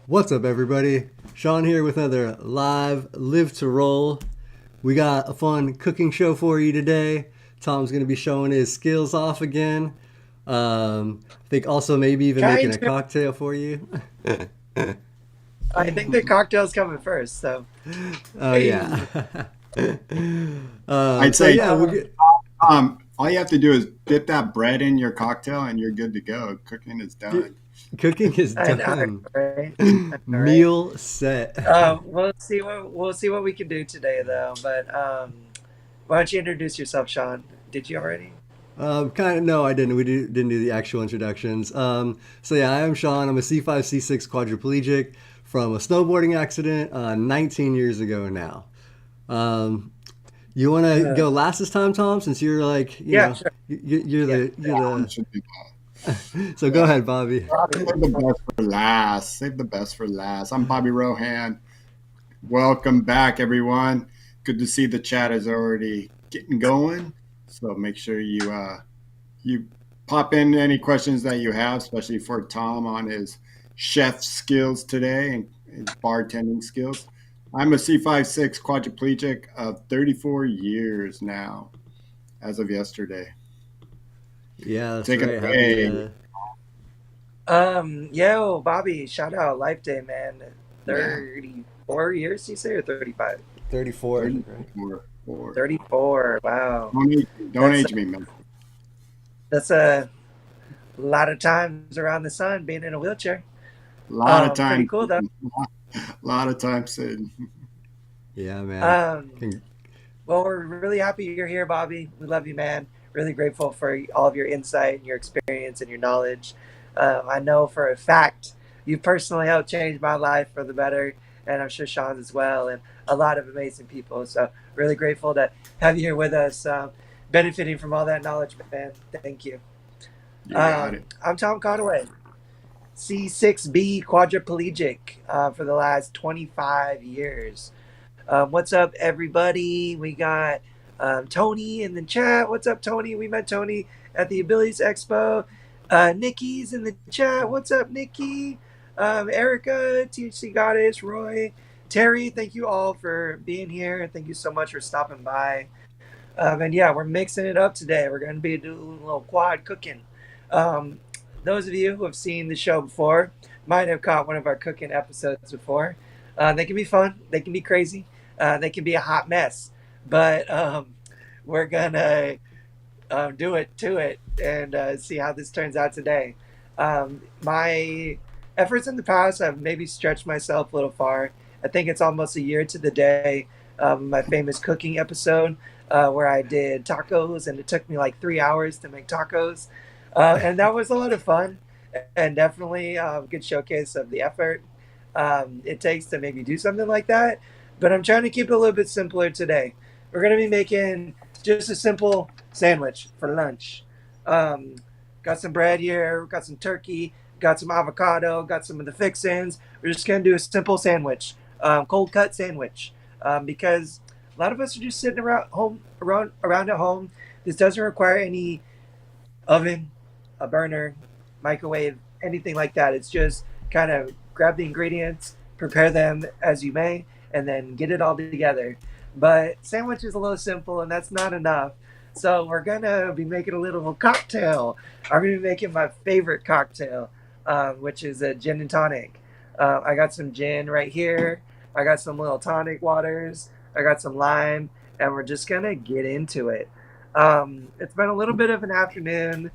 What's up, everybody? Shawn here with another live Live to Roll. We got a fun cooking show for you today. Tom's going to be showing his skills off again. I think also maybe even Trying making a to. cocktail for you. I think the cocktail's coming first. So, Oh, yeah. hey, I'd So, say, yeah, we'll get. all you have to do is dip that bread in your cocktail and you're good to go. Cooking is done. Cooking is I know, done. right? I know, right? Meal set. We'll see what we can do today, though. But why don't you introduce yourself, Sean? Did you already? Kind of, no, I didn't. Didn't do the actual introductions. So yeah, I am Shawn. I'm a C5, C6 quadriplegic from a snowboarding accident 19 years ago now. Um, you want to Uh, go last this time, Tom? Since you're like, yeah, sure. you're Yeah, you're One the. should be So go yeah. ahead, Bobby. Bobby. Save the best for last. Save the best for last. I'm Bobby Rohan. Welcome back, everyone. Good to see the chat is already getting going. So make sure you pop in any questions that you have, especially for Tom on his chef skills today and his bartending skills. I'm a C56 quadriplegic of 34 years now, as of yesterday. Yeah, that's Take it right. Happy away. Yo, Bobby, shout out Life Day, man. Yeah, 34 years, you say, or 35? 34. Right? 34. 34. Wow. Don't That's age me, man. that's a lot of times around the sun being in a wheelchair. A lot of Pretty time, cool though. a lot of time sitting. Yeah, man. Um, well, we're really happy you're here, Bobby. We love you, man. Really grateful for all of your insight and your experience and your knowledge. I know for a fact you personally helped change my life for the better, and I'm sure Sean's as well, and a lot of amazing people. So, really grateful to have you here with us, benefiting from all that knowledge, man. Thank you. You got it. I'm Tom Conway, C6B quadriplegic for the last 25 years. What's up, everybody? We got Tony in the chat. What's up, Tony? We met Tony at the Abilities Expo. Nikki's in the chat. What's up, Nikki? Erica, THC Goddess, Roy, Terry, thank you all for being here. Thank you so much for stopping by. And yeah, we're mixing it up today. We're going to be doing a little quad cooking. Um, those of you who have seen the show before might have caught one of our cooking episodes before. They can be fun, they can be crazy, they can be a hot mess, but we're gonna do it to it and see how this turns out today. My efforts in the past have maybe stretched myself a little far. I think it's almost a year to the day. My famous cooking episode where I did tacos, and it took me like 3 hours to make tacos, and that was a lot of fun, and definitely a good showcase of the effort it takes to maybe do something like that. But I'm trying to keep it a little bit simpler today. We're going to be making just a simple sandwich for lunch. Um, got some bread here, got some turkey, got some avocado, got some of the fixins. We're just going to do a simple sandwich, cold cut sandwich, because a lot of us are just sitting around at home. This doesn't require any oven, a burner, microwave, anything like that. It's just kind of grab the ingredients, prepare them as you may, and then get it all together. But sandwich is a little simple, and that's not enough. So we're gonna be making a little cocktail. I'm gonna be making my favorite cocktail, which is a gin and tonic. I got some gin right here. I got some little tonic waters. I got some lime, and we're just gonna get into it. It's been a little bit of an afternoon.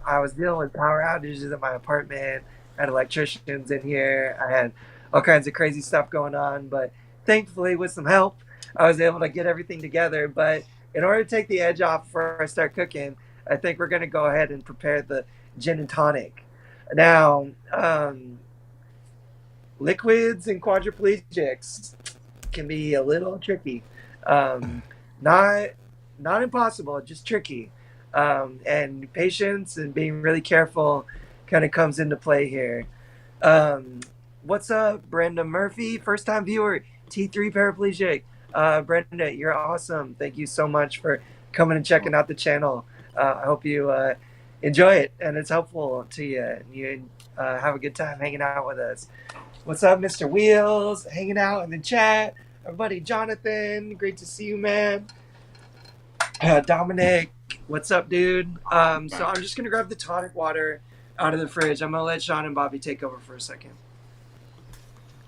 I was dealing with power outages at my apartment. I had electricians in here. I had all kinds of crazy stuff going on, but thankfully, with some help, I was able to get everything together. But in order to take the edge off before I start cooking, I think we're going to go ahead and prepare the gin and tonic. Now, liquids and quadriplegics can be a little tricky. Um, not not impossible, just tricky. And patience and being really careful kind of comes into play here. Um, what's up, Brenda Murphy? First time viewer, T3 paraplegic. Brenda, you're awesome. Thank you so much for coming and checking out the channel. I hope you enjoy it and it's helpful to you and you have a good time hanging out with us. What's up, Mr. Wheels? Hanging out in the chat. Our buddy Jonathan, great to see you, man. Dominic, what's up, dude? So Back. I'm just gonna grab the tonic water out of the fridge. I'm gonna let Shawn and Bobby take over for a second.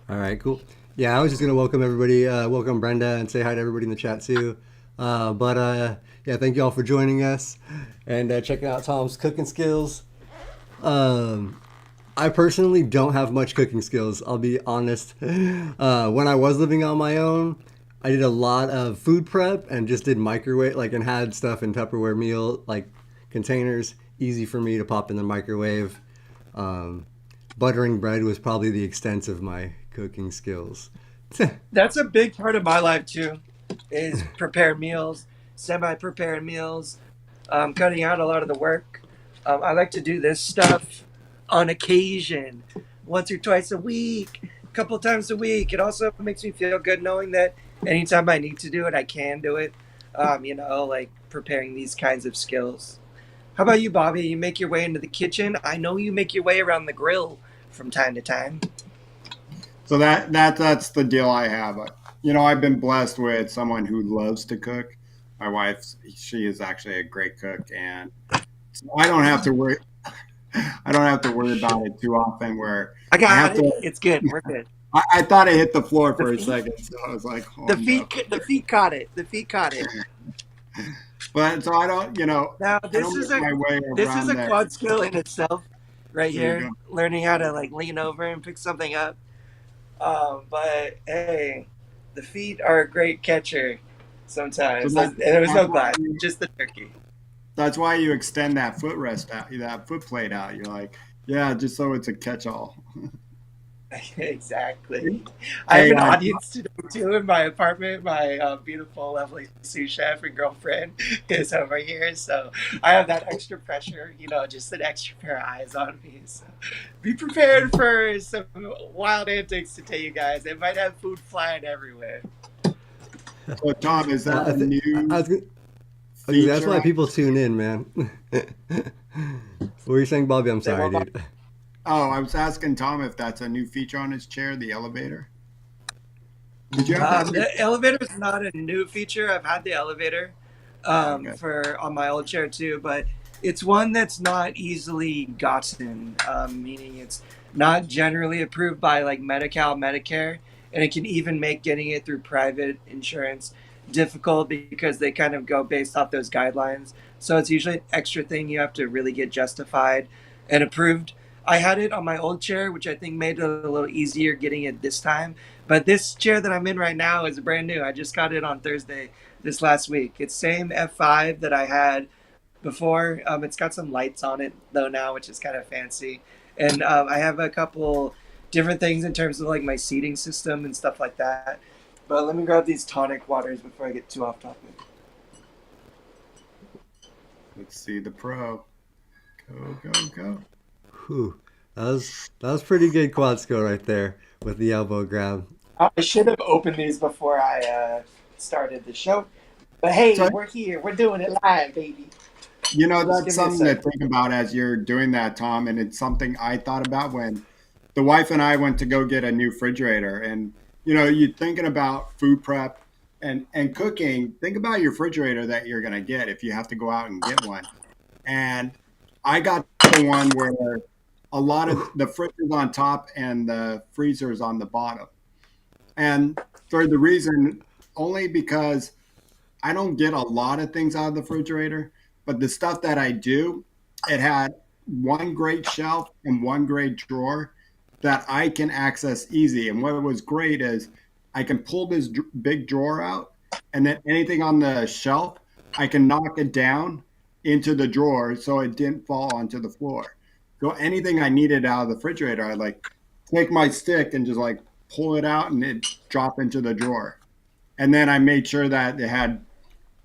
All right, cool. Yeah, I was just gonna welcome everybody, welcome Brenda, and say hi to everybody in the chat too. Yeah, thank you all for joining us and checking out Tom's cooking skills. Um, I personally don't have much cooking skills. I'll be honest. When I was living on my own, I did a lot of food prep and just did microwave, like, and had stuff in Tupperware meal like containers, easy for me to pop in the microwave. Um, Buttering bread was probably the extent of my cooking skills. That's a big part of my life too, is prepare meals, semi-prepared meals, cutting out a lot of the work. I like to do this stuff on occasion, once or twice a week, a couple times a week. It also makes me feel good knowing that anytime I need to do it, I can do it. Like preparing these kinds of skills. How about you, Bobby? You make your way into the kitchen. I know you make your way around the grill from time to time. So that's the deal I have. I've been blessed with someone who loves to cook. My wife, she is actually a great cook, and so I don't have to worry. I don't have to worry about it too often. Where I I got have it. to. It's good. We're good. I thought I hit the floor The for a feet, second, so I was like, "Oh the no!" feet, the feet caught it. The feet caught it. But so I don't, Now I don't make my way this is around a there. quad skill in itself, right There you here. go. Learning how to like lean over and pick something up. But hey, the feet are a great catcher. So Sometimes there was that's no why glass, you, just the turkey. that's why you extend that footrest out, that foot plate out. You're like, yeah, just so it's a catch-all. Exactly. I have Hey, an audience today too in my apartment. My beautiful, lovely sous chef and girlfriend is over here, so I have that extra pressure. Just an extra pair of eyes on me. So be prepared for some wild antics to tell you guys. They might have food flying everywhere. so Tom, is that I a think new that's feature why on people this? tune in, man. What were you saying, Bobby? I'm Say sorry, what? dude. Oh, I was asking Tom if that's a new feature on his chair, the elevator. Did you have that The before? elevator is not a new feature. I've had the elevator Okay. for on my old chair too, but it's one that's not easily gotten. Meaning it's not generally approved by like Medi-Cal, Medicare, and it can even make getting it through private insurance difficult because they kind of go based off those guidelines. So it's usually an extra thing you have to really get justified and approved. I had it on my old chair, which I think made it a little easier getting it this time, but this chair that I'm in right now is brand new. I just got it on Thursday this last week. It's same F5 that I had before. It's got some lights on it though now, which is kind of fancy. And I have a couple different things in terms of like my seating system and stuff like that. But let me grab these tonic waters before I get too off topic. Let's see the pro. Go, go, go. Whew. That was pretty good quad skill right there with the elbow grab. I should have opened these before I started the show. But hey, So, we're here. We're doing it live, baby. Just that's give me a something to second. think about as you're doing that, Tom. And it's something I thought about when the wife and I went to go get a new refrigerator. And, you're thinking about food prep and cooking. Think about your refrigerator that you're going to get if you have to go out and get one. And I got the one where a lot of the fridge is on top and the freezer is on the bottom. And for the reason only because I don't get a lot of things out of the refrigerator, but the stuff that I do, it had one great shelf and one great drawer that I can access easy. And what was great is I can pull this big drawer out, and then anything on the shelf, I can knock it down into the drawer so it didn't fall onto the floor. So anything I needed out of the refrigerator, I like take my stick and just like pull it out and it drop into the drawer. And then I made sure that it had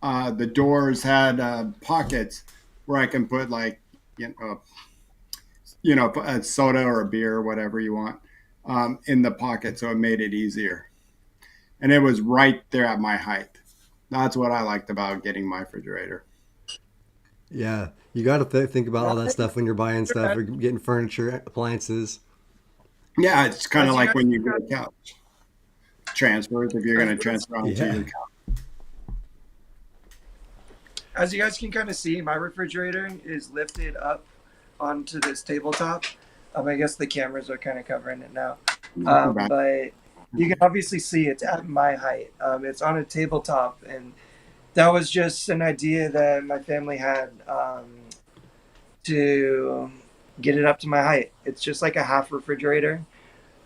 the doors had pockets where I can put like you know a soda or a beer or whatever you want in the pocket, so it made it easier. And it was right there at my height. That's what I liked about getting my refrigerator. Yeah, you got to think about all that Right? stuff when you're buying stuff or getting furniture, appliances. Yeah, it's kind of As you like guys, when you get a couch transfers. If you're as going to you guys, transfer onto Yeah. your couch, as you guys can kind of see, my refrigerator is lifted up onto this tabletop. I guess the cameras are kind of covering it now, not too bad. but you can obviously see it's at my height. It's on a tabletop, and that was just an idea that my family had to get it up to my height. It's just like a half refrigerator.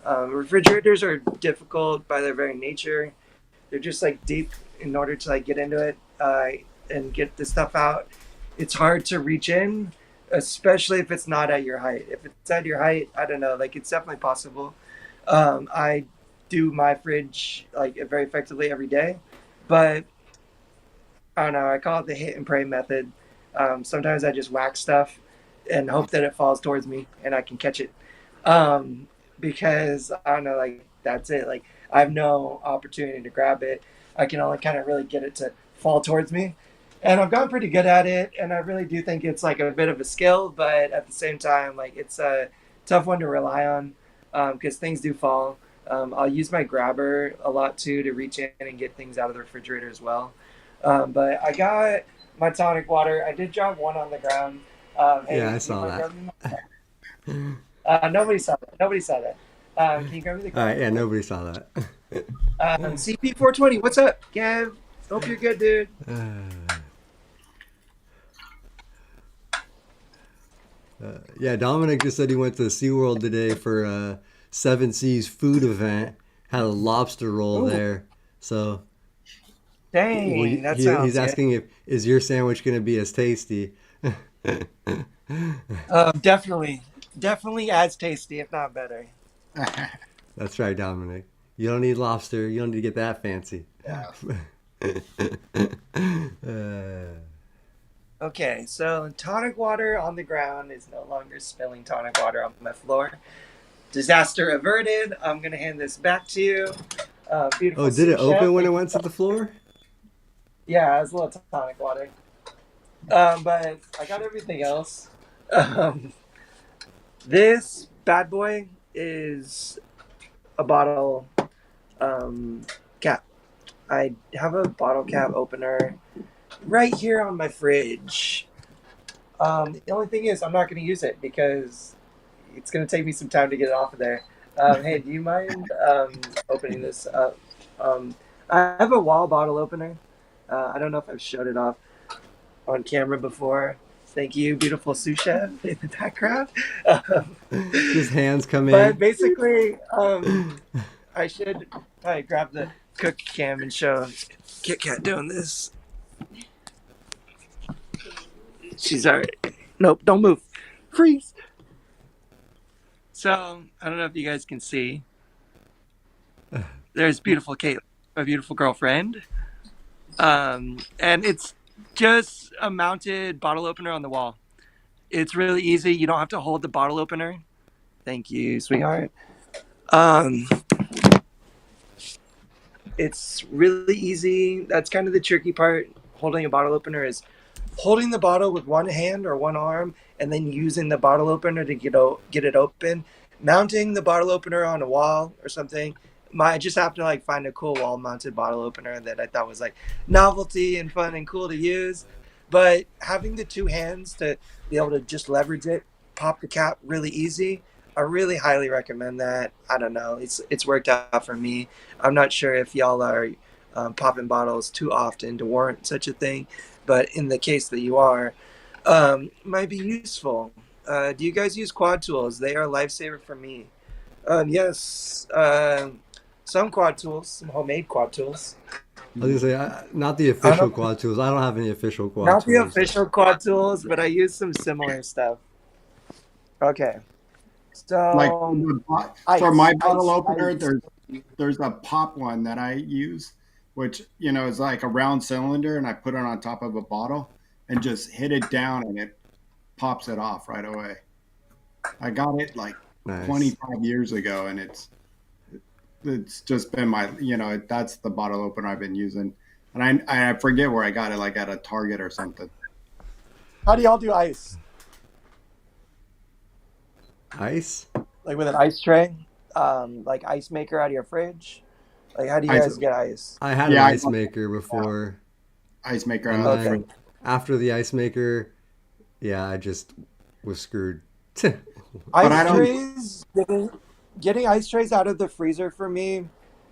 Refrigerators are difficult by their very nature. They're just like deep in order to like get into it and get the stuff out. It's hard to reach in, especially if it's not at your height. If it's at your height, I don't know. Like it's definitely possible. I do my fridge like very effectively every day, but I don't know. I call it the hit and pray method. Sometimes I just whack stuff and hope that it falls towards me and I can catch it. Um, because I don't know, like that's it. Like I have no opportunity to grab it. I can only kind of really get it to fall towards me. And I've gotten pretty good at it, and I really do think it's like a bit of a skill, but at the same time, like it's a tough one to rely on because things do fall. I'll use my grabber a lot too to reach in and get things out of the refrigerator as well. But I got my tonic water. I did drop one on the ground. Yeah, Hey, I do you saw mind that. grabbing me? Nobody saw that. Nobody saw that. Can you grab me the All right, coffee? yeah, nobody saw that. CP420, what's up, Gav? Hope you're good, dude. Yeah, Dominic just said he went to SeaWorld today for a Seven Seas food event. Had a lobster roll Ooh, there. So dang, that he's sounds good. asking if is your sandwich going to be as tasty. Definitely, definitely as tasty, if not better. That's right, Dominic. You don't need lobster. You don't need to get that fancy. Yeah. uh, Okay, so tonic water on the ground is no longer spilling tonic water on my floor. Disaster averted. I'm gonna hand this back to you, oh, beautiful did it sous chef. open when it Thank you. went to the floor? Yeah, it was a little tonic water. But I got everything else. Um, this bad boy is a bottle um, cap. I have a bottle cap opener right here on my fridge. The only thing is, I'm not going to use it because it's going to take me some time to get it off of there. Hey, do you mind opening this up? I have a wall bottle opener. I don't know if I've showed it off on camera before. Thank you, beautiful sous chef in the background. Um, Just hands come but in. basically, I should probably grab the cook cam and show Kit Kat doing this. She's all right. Nope, don't move. Freeze. So I don't know if you guys can see. There's beautiful Kate, my beautiful girlfriend. And it's just a mounted bottle opener on the wall. It's really easy. You don't have to hold the bottle opener. Thank you, sweetheart. Um, it's really easy. That's kind of the tricky part. Holding a bottle opener is holding the bottle with one hand or one arm, and then using the bottle opener to get it open. Mounting the bottle opener on a wall or something. I just happened to like find a cool wall mounted bottle opener that I thought was like novelty and fun and cool to use. But having the two hands to be able to just leverage it, pop the cap really easy. I really highly recommend that. I don't know, it's worked out for me. I'm not sure if y'all are popping bottles too often to warrant such a thing, but in the case that you are, might be useful. Do you guys use quad tools? They are a lifesaver for me. Yes, some quad tools, some homemade quad tools. I was gonna say not the I official don't know, quad tools. I don't have any official quad not the tools. official quad tools, but I use some similar stuff. Okay, Like so for my ice, bottle ice, opener, ice. there's a pop one that I use, which is like a round cylinder, and I put it on top of a bottle and just hit it down, and it pops it off right away. I got it like Nice. 25 years ago, and it's just been my that's the bottle opener I've been using, and I forget where I got it, like at a Target or something. How do y'all do ice? Ice? Like with an ice tray? like ice maker out of your fridge? Like, how do you Ice, guys get ice? I had an yeah, I ice got maker before, ice maker and out of the Okay. fridge. then after the ice maker, yeah, I just was screwed. But I Ice don't. trays, getting ice trays out of the freezer for me,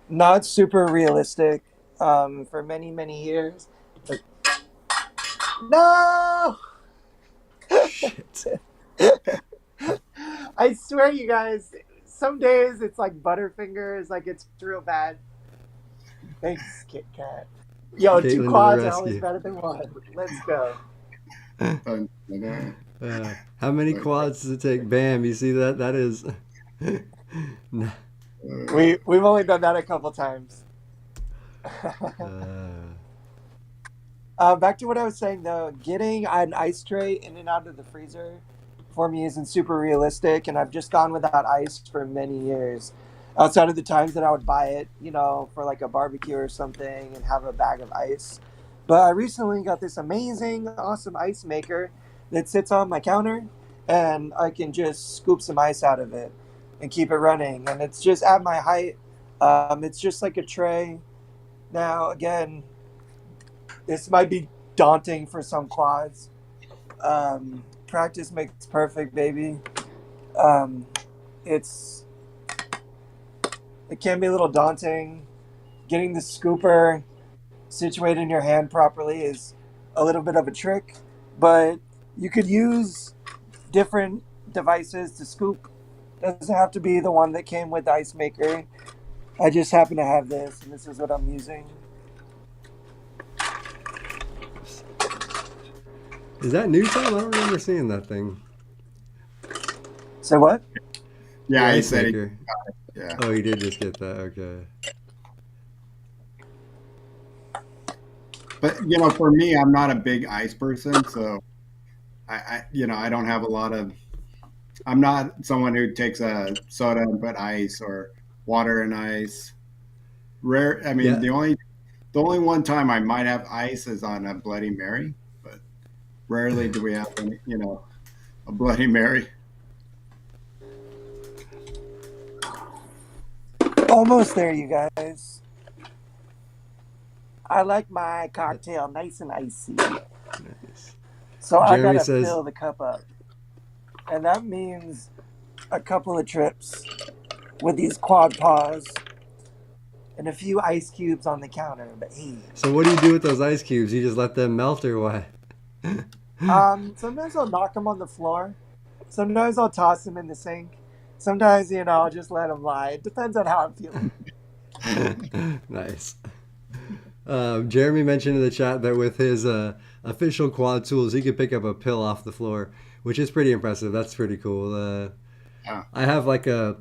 not super realistic. For many, many years. Like, no! Shit. I swear, you guys, some days it's like Butterfingers, like it's real bad. Thanks, Kit Kat. Yo, two Caitlin to the quads are always rescue. better than one. Let's go. Dun, dun, dun. How many Like, quads does it take? Bam! You see that? That is. We've only done that a couple times. uh, Back to what I was saying though, getting an ice tray in and out of the freezer for me isn't super realistic, and I've just gone without ice for many years. Outside of the times that I would buy it, for like a barbecue or something and have a bag of ice. But I recently got this amazing, awesome ice maker that sits on my counter, and I can just scoop some ice out of it and keep it running. And it's just at my height. It's just like a tray. Now, again, this might be daunting for some quads. Practice makes perfect, baby. Um, it's it can be a little daunting. Getting the scooper situated in your hand properly is a little bit of a trick, but you could use different devices to scoop. Doesn't have to be the one that came with the ice maker. I just happen to have this, and this is what I'm using. is that new time? I don't remember seeing that thing. So what? The yeah, he ice said he. maker. Yeah, Oh, he did just get that. Okay. but for me, I'm not a big ice person, so I don't have a lot of. I'm not someone who takes a soda and put ice or water and ice. Rare. I mean, Yeah. the only one time I might have ice is on a Bloody Mary, but rarely do we have a Bloody Mary. Almost there, you guys. I like my cocktail nice and icy. Nice. So I Jeremy gotta says, fill the cup up. And that means a couple of trips with these quad paws and a few ice cubes on the counter. But hey, "So what do you do with those ice cubes? You just let them melt, or what?" sometimes I'll knock them on the floor. Sometimes I'll toss them in the sink. Sometimes, I'll just let them lie. It depends on how I'm feeling. Nice. Jeremy mentioned in the chat that with his official quad tools, he could pick up a pill off the floor, which is pretty impressive. That's pretty cool. Yeah. I have like a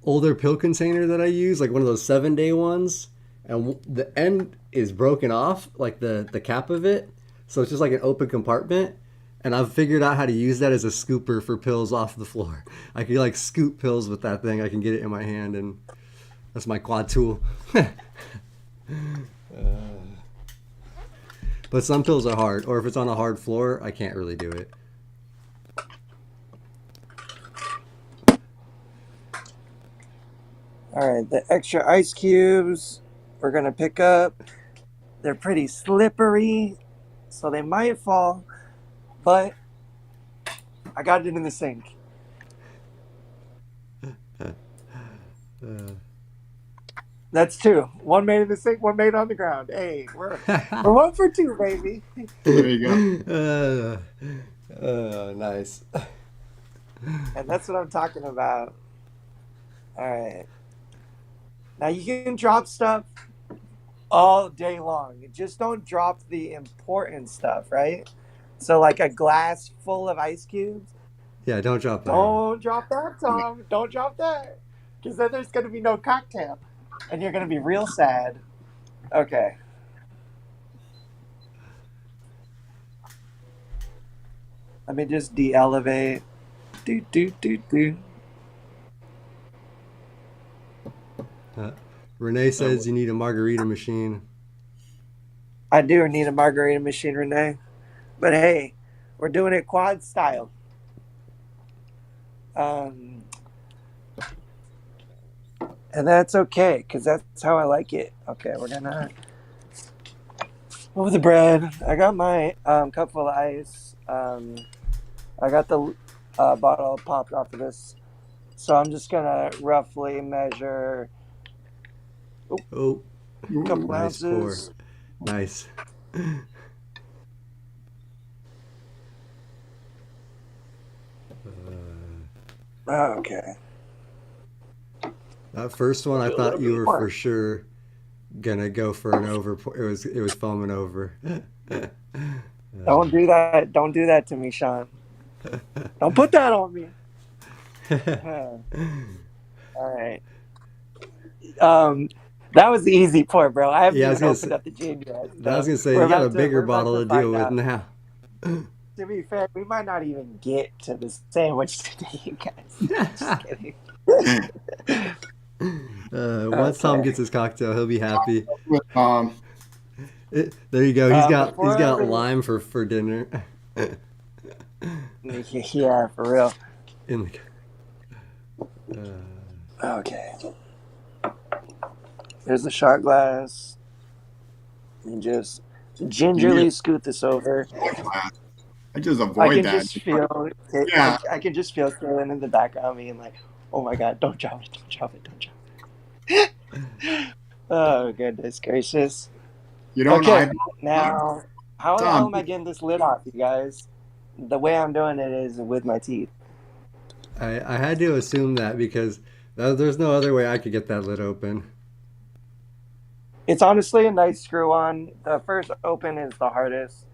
older pill container that I use, like one of those 7-day ones, and the end is broken off, like the cap of it, so it's just like an open compartment. And I've figured out how to use that as a scooper for pills off the floor. I can like scoop pills with that thing. I can get it in my hand, and that's my quad tool. But some pills are hard, or if it's on a hard floor, I can't really do it. All right, the extra ice cubes we're going to pick up. They're pretty slippery, so they might fall, but I got it in the sink. Uh, That's two. One made in the sink, one made on the ground. Hey, we're one for two, baby. There you go. Nice. And that's what I'm talking about. All right. Now you can drop stuff all day long. Just don't drop the important stuff, right? So like a glass full of ice cubes. Yeah, don't drop that. Don't drop that, Tom. Don't drop that. Because then there's going to be no cocktail. And you're going to be real sad. Okay. Let me just de-elevate. Do, do, do, do. Renee says you need a margarita machine. I do need a margarita machine, Renee. But hey, we're doing it quad style. And that's okay, because that's how I like it. Okay, we're gonna move the bread. I got my cup full of ice. I got the bottle popped off of this. So I'm just gonna roughly measure Oh, a couple Ooh. nice pour. ounces. Nice. Okay. That first one, I Do a thought little you bit were for more. sure gonna go for an over. It was foaming over. Don't do that. Don't do that to me, Shawn. Don't put that on me. All right. Um, that was the easy part, bro. I haven't Yeah, I was even gonna opened say. up the gin yet, I was so gonna say we're you got a about to bigger we're about bottle to to deal find with out. now. To be fair, we might not even get to the sandwich today, you guys. Just kidding. Once Tom Okay. gets his cocktail, he'll be happy. With There you go. He's got Before lime for dinner. yeah, for real. In the, Okay. Here's the shot glass. And just you need gingerly scoot this over. a glass. I just I avoid can that. just feel it. Yeah, I can just feel Kaylin in the background being like, "Oh my god, don't drop it! Don't drop it! Don't drop it!" Oh goodness gracious. you don't Okay, eyeball now how the hell Tom. am I getting this lid off, you guys? The way I'm doing it is with my teeth. I had to assume that because there's no other way I could get that lid open. It's honestly a nice screw on. The first open is the hardest,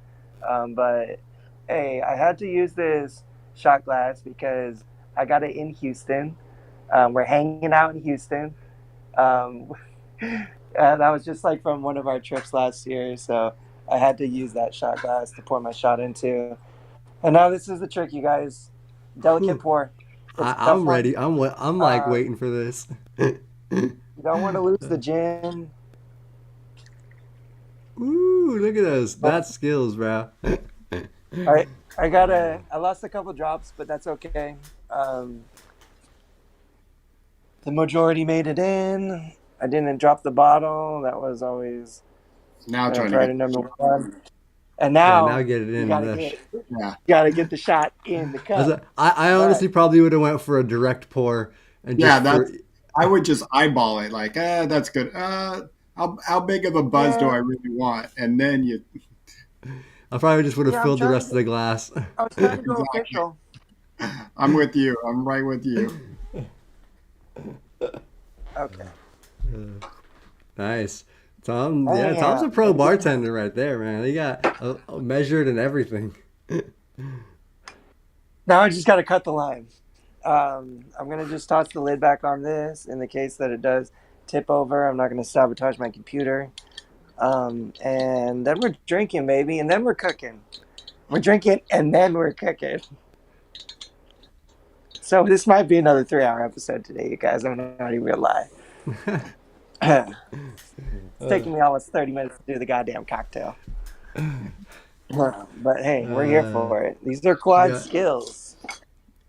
but hey, I had to use this shot glass because I got it in Houston. We're hanging out in Houston. Um, that was just like from one of our trips last year, so I had to use that shot glass to pour my shot into. And now this is the trick, you guys. Delicate Whew. pour. It's a tough I'm one. ready. I'm like Uh, waiting for this. you don't want to lose the gin. Ooh, look at those. Oh, That's skills, bro. all right, I lost a couple drops, but that's okay. Um, the majority made it in. I didn't drop the bottle. That was always Now trying to get priority number one. And Yeah, now now get it you in gotta the. get yeah. the shot in the cup. I All right. honestly probably would have went for a direct pour and Yeah, just for. that's I would just eyeball it like, that's good. How big of a buzz do Yeah, I really want? And then you I probably just would have yeah. I'm filled the trying rest to of the glass. I was trying to go exactly. official. I'm with you. I'm right with you. Okay. Nice. Tom, yeah, Tom's Yeah. a pro bartender right there, man. He got measured and everything. Now I just got to cut the line. I'm gonna just toss the lid back on this in the case that it does tip over. I'm not gonna sabotage my computer. And then we're drinking, baby, and then we're cooking. We're drinking, and then we're cooking. So this might be another 3-hour episode today, you guys. I'm not even gonna lie. It's uh, taking me almost 30 minutes to do the goddamn cocktail. But hey, we're here uh, for it. These are quad yeah. skills.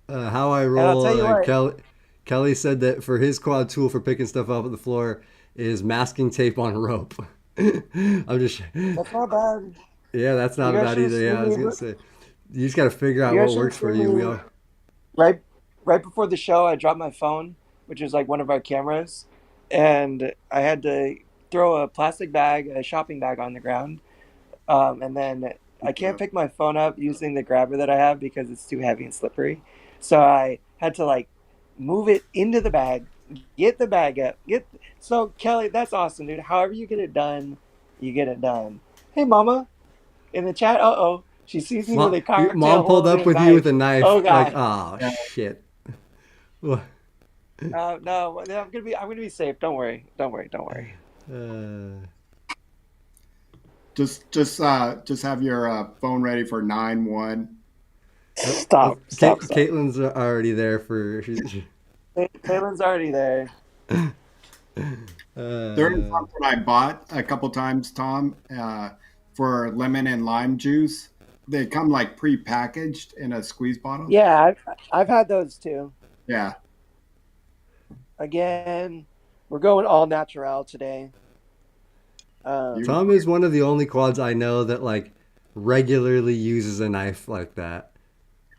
How I And I'll roll. tell you what, Kelly said that for his quad tool for picking stuff up at the floor is masking tape on rope. I'm just. that's not bad. Yeah, that's You not guys bad should have either. Yeah, seen I was me. gonna say. You just got to figure out You guys what should have works for seen you. We me all. right, right before the show. I dropped my phone, which is like one of our cameras, and I had to throw a plastic bag, a shopping bag, on the ground. And then I can't pick my phone up using the grabber that I have because it's too heavy and slippery. So I had to like move it into the bag, get the bag up. So Kelly, that's awesome, dude. However you get it done, you get it done. Hey, Mama, in the chat. She sees me with a cocktail Mom pulled up holding with you with knife. a knife. Oh Like, God. oh Yeah. shit. uh, No, I'm gonna be safe. Don't worry. Don't worry. Don't worry. Just have your phone ready for 9-1. Stop. Caitlin's already there for. Caitlin's already there. There is Uh, something I bought a couple times, Tom, for lemon and lime juice. They come like pre-packaged in a squeeze bottle. Yeah, I've had those too. Yeah, Again, We're going all natural today. You Tom is one of the only quads I know that like regularly uses a knife like that.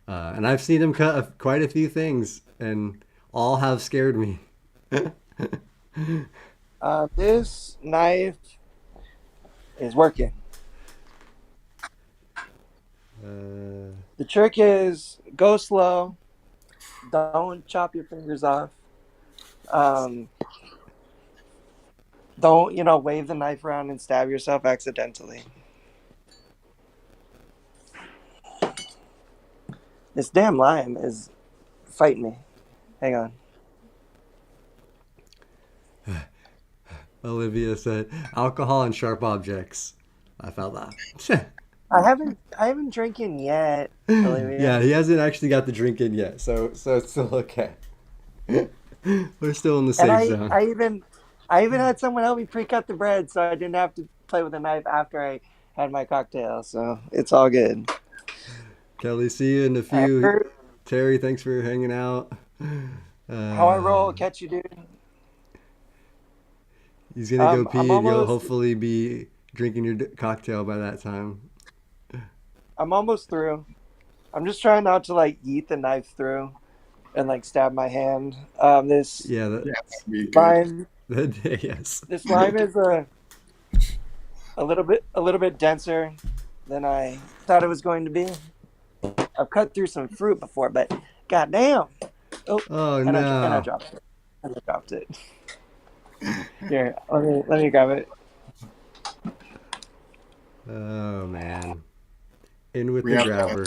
And I've seen him cut quite a few things, and all have scared me. This knife is working. Uh, The trick is go slow. Don't chop your fingers off. Um, don't wave the knife around and stab yourself accidentally. This damn lime is fighting me. Hang on. Olivia said, "Alcohol and sharp objects." I felt that. I haven't drinking yet, Yeah, Olivia. he hasn't actually got the drink in yet, so it's still okay. We're still in the And safe zone. I even had someone help me pre-cut the bread, so I didn't have to play with a knife after I had my cocktail. So it's all good. Kelly, see you in a All right, few. Terry, thanks for hanging out. how I Uh, roll, catch you, dude. he's gonna go I'm pee, and you'll almost hopefully be drinking your cocktail by that time. I'm almost through. I'm just trying not to like yeet the knife through and like stab my hand. This Yeah, yeah, that'd be good. lime yes. this lime is a little bit denser than I thought it was going to be. I've cut through some fruit before, but goddamn. Oh, Oh and I no. dropped it. And I dropped it. Here, let me grab it. Oh man. In with We the have a grabber.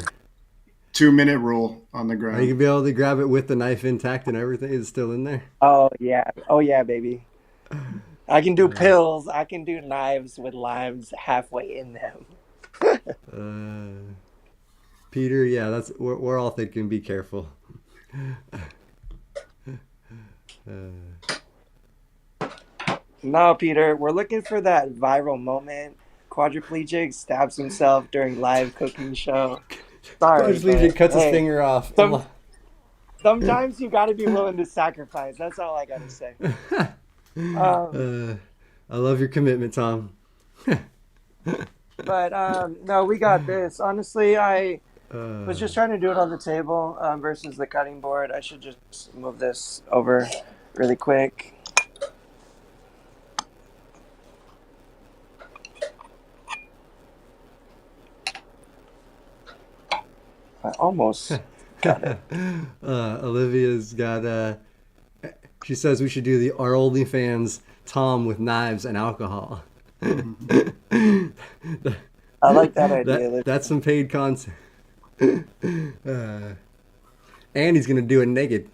2 minute rule on the Are you ground. gonna be able to grab it with the knife intact and everything? It's still in there. Oh yeah, baby. I can do pills. I can do knives with limes halfway in them. Uh, Peter, yeah, we're all thinking. Be careful. Uh, No, Peter, we're looking for that viral moment. Quadriplegic stabs himself during live cooking show. Sorry, Quadriplegic but cuts his hey, finger off. some sometimes you got to be willing to sacrifice. That's all I got to say. Um, uh, I love your commitment, Tom. but no, we got this. Honestly, I was uh, just trying to do it on the table versus the cutting board. I should just move this over really quick. I almost got it. Olivia's got. She says we should do our OnlyFans Tom with knives and alcohol. I like that idea. That's some paid content. Uh, and he's gonna do it naked.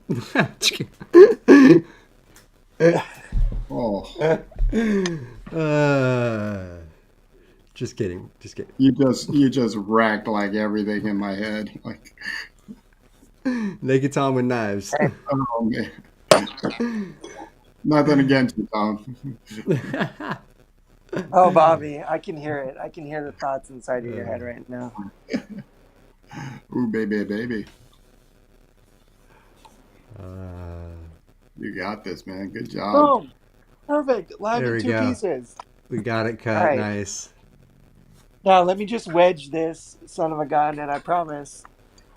Oh, uh, just kidding. Just kidding. you just racked like everything in my head. Like, Naked Tom with knives. oh man, nothing against you, Tom. Oh, Bobby, I can hear it. I can hear the thoughts inside of your head right now. Ooh, baby, baby, uh, you got this, man. Good job. Boom. Perfect. Lime there in we two go. pieces. We got it All cut. right. Nice. Now, let me just wedge this son of a gun, and I promise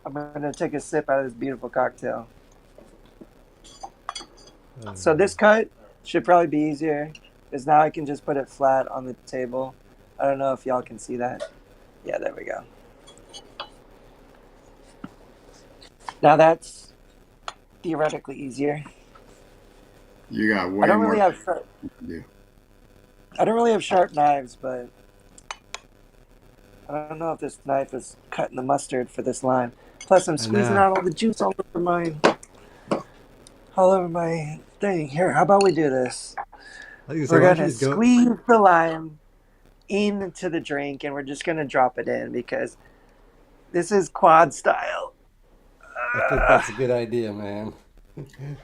I'm going to take a sip out of this beautiful cocktail. So this cut should probably be easier because now I can just put it flat on the table. I don't know if y'all can see that. Yeah, there we go. Now that's theoretically easier. You got I way don't more really to have sharp, do. I don't really have sharp knives, but I don't know if this knife is cutting the mustard for this lime. Plus, I'm I squeezing know. out all the juice all over my thing. Here, how about we do this? I was gonna say, We're why don't you gonna just go? squeeze the lime into the drink, and we're just gonna drop it in because this is quad style. I think that's a good idea, man.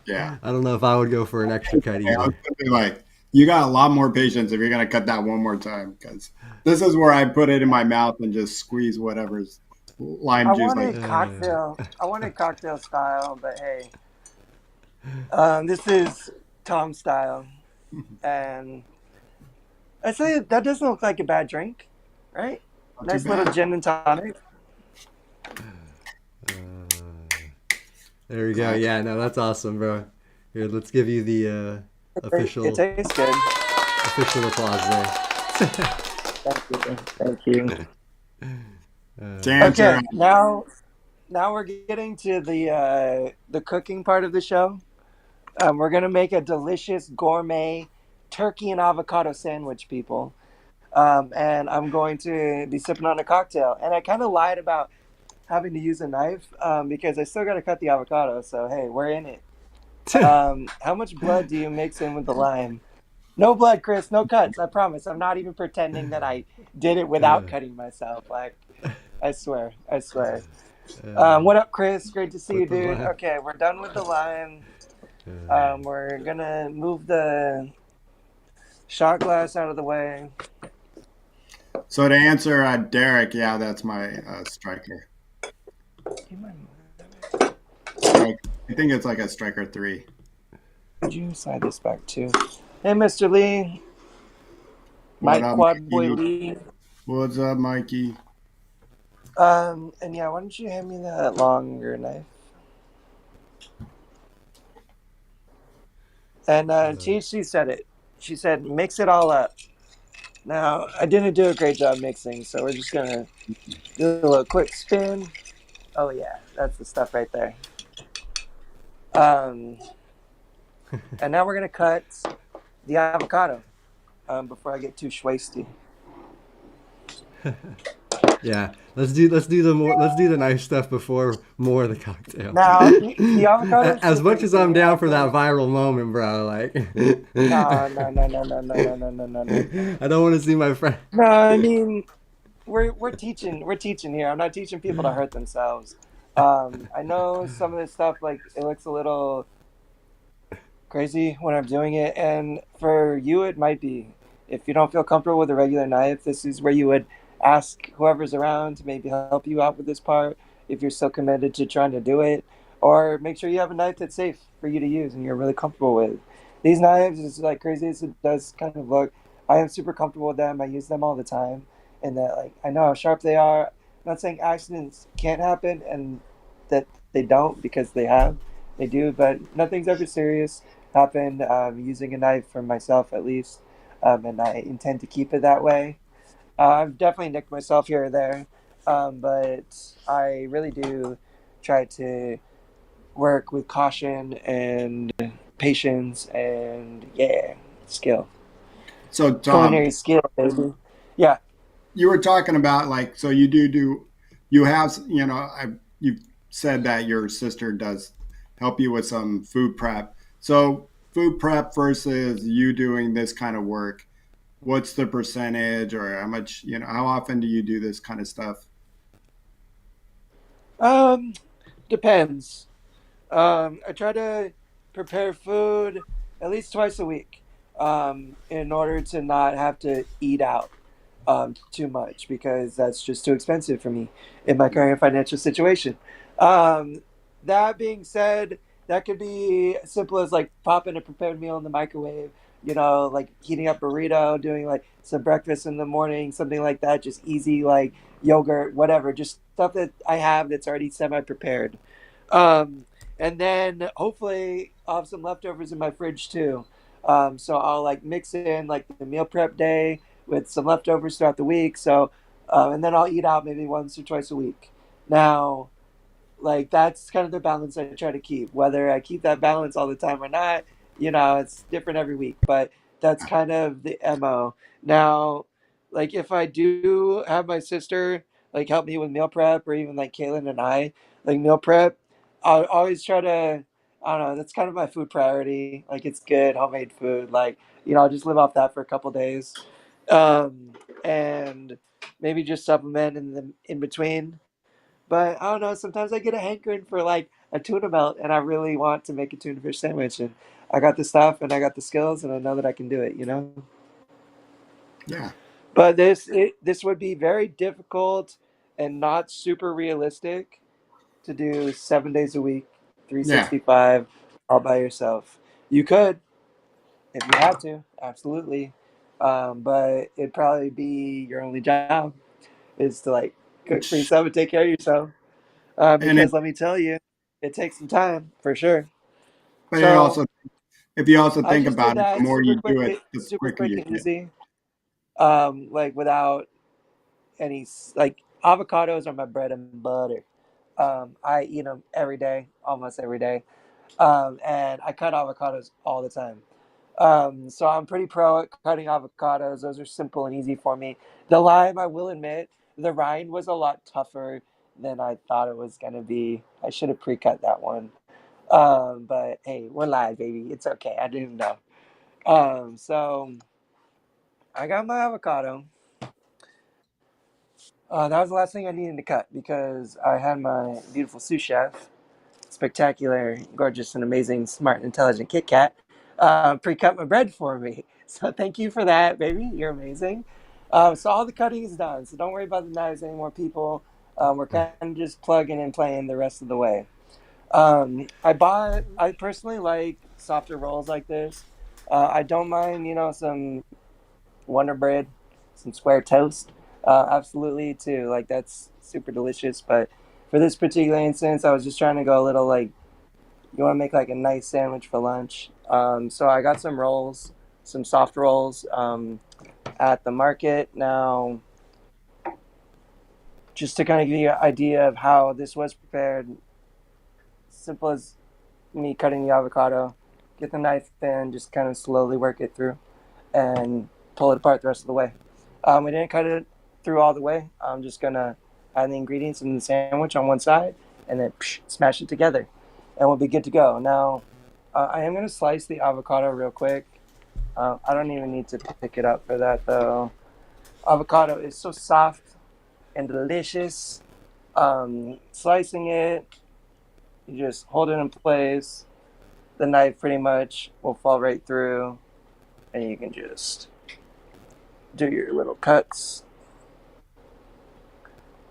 Yeah. I don't know if I would go for an extra cut Yeah, I was either. gonna be like, you got a lot more patience if you're gonna cut that one more time because this is where I put it in my mouth and just squeeze whatever's lime juice. Like, I wanted cocktail style, but hey, this is Tom style. And I say that doesn't look like a bad drink, right? Not too Nice little bad. gin and tonic. Uh, there we go. Classic. Yeah, no, that's awesome, bro. Here, let's give you the It official tastes good. official applause there. Thank you. Thank you. To uh, answer, Okay, now we're getting to the cooking part of the show. We're gonna make a delicious gourmet turkey and avocado sandwich, people. And I'm going to be sipping on a cocktail. And I kind of lied about having to use a knife because I still got to cut the avocado. So hey, we're in it. How much blood do you mix in with the lime? No blood, Chris. No cuts. I promise. I'm not even pretending that I did it without uh, cutting myself. Like I swear. I swear. uh, What up, Chris? Great to see you, with the dude. line. Okay, we're done with the lime. We're gonna move the shot glass out of the way. so to answer Derek, yeah, that's my striker. Strike. I think it's like a striker 3. Could you slide this back too? Hey, Mr. Lee, What Mike up, Quad Boy Mikey? Lee. What's up, Mikey? And yeah, why don't you hand me that longer knife? And THC said it. She said, mix it all up. Now, I didn't do a great job mixing, so we're just gonna do a little quick spin. Oh yeah, that's the stuff right there. Um, and now we're gonna cut the avocado before I get too schwasty. Yeah, let's do the nice stuff before more of the cocktail. Now, the avocado is As super much as easy. I'm We down have for that to. viral moment, bro, like No, no, no, no, no, no, no, no, no, no, no. I don't want to see my friend. No, I mean, we're teaching here. I'm not teaching people to hurt themselves. I know some of this stuff like it looks a little crazy when I'm doing it, and for you it might be. If you don't feel comfortable with a regular knife, this is where you would ask whoever's around to maybe help you out with this part if you're still committed to trying to do it, or make sure you have a knife that's safe for you to use and you're really comfortable with. These knives, is like crazy as it does kind of look, I am super comfortable with them. I use them all the time, and that like I know how sharp they are. I'm not saying accidents can't happen and that they don't because they do, but nothing's ever serious happened using a knife for myself at least, and I intend to keep it that way. I've definitely nicked myself here or there, but I really do try to work with caution and patience and yeah, skill, So Tom, culinary skill, baby. Yeah. you were talking about like so you you have you said that your sister does help you with some food prep. So food prep versus you doing this kind of work, what's the percentage or how much, how often do you do this kind of stuff? Um, Depends. I try to prepare food at least twice a week, in order to not have to eat out too much because that's just too expensive for me in my current financial situation. Um, that being said, that could be as simple as like popping a prepared meal in the microwave, like heating up a burrito, doing like some breakfast in the morning, something like that, just easy, like yogurt, whatever, just stuff that I have that's already semi prepared. Um, and then hopefully I'll have some leftovers in my fridge too. So I'll like mix in like the meal prep day with some leftovers throughout the week. So, and then I'll eat out maybe once or twice a week. Now, like that's kind of the balance I try to keep. Whether I keep that balance all the time or not, it's different every week. But that's kind of the mo. Now, like if I do have my sister like help me with meal prep, or even like Kaylin and I like meal prep, I'll always try to. I don't know. That's kind of my food priority. Like it's good homemade food. Like I'll just live off that for a couple days, and maybe just supplement in between. But I don't know. Sometimes I get a hankering for like a tuna melt, and I really want to make a tuna fish sandwich. And I got the stuff, and I got the skills, and I know that I can do it. Yeah. But this would be very difficult and not super realistic to do 7 days a week, Yeah. 365, all by yourself. You could. if you had to, absolutely. But it'd probably be your only job is to like cook for yourself and take care of yourself. And Because let me tell you, it takes some time for sure. but it So also, if you also I think just did about it, the that more you do it, the super quicker quick you and get. easy. Like without like avocados are my bread and butter. I eat them every day, almost every day, and I cut avocados all the time. So I'm pretty pro at cutting avocados. Those are simple and easy for me. The lime, I will admit, the rind was a lot tougher than I thought it was gonna be. I should have pre-cut that one. But hey, we're live, baby. It's okay. I didn't know. So I got my avocado. That was the last thing I needed to cut because I had my beautiful sous chef, spectacular, gorgeous, and amazing, smart, and intelligent Kit Kat, pre-cut my bread for me. So thank you for that, baby. You're amazing. So all the cutting is done. So don't worry about the knives anymore, people. We're kind of just plugging and playing the rest of the way. I personally like softer rolls like this. I don't mind, some Wonder Bread, some square toast. Absolutely too. Like that's super delicious. But for this particular instance, I was just trying to go a little like you want to make like a nice sandwich for lunch. So I got some rolls, some soft rolls at the market. Now, just to kind of give you an idea of how this was prepared, simple as me cutting the avocado, get the knife in, just kind of slowly work it through and pull it apart the rest of the way. We didn't cut it through all the way. I'm just gonna add the ingredients in the sandwich on one side and then smash it together, and we'll be good to go. Now, I am gonna slice the avocado real quick. I don't even need to pick it up for that though. Avocado is so soft and delicious. Slicing it, you just hold it in place. The knife pretty much will fall right through, and you can just do your little cuts.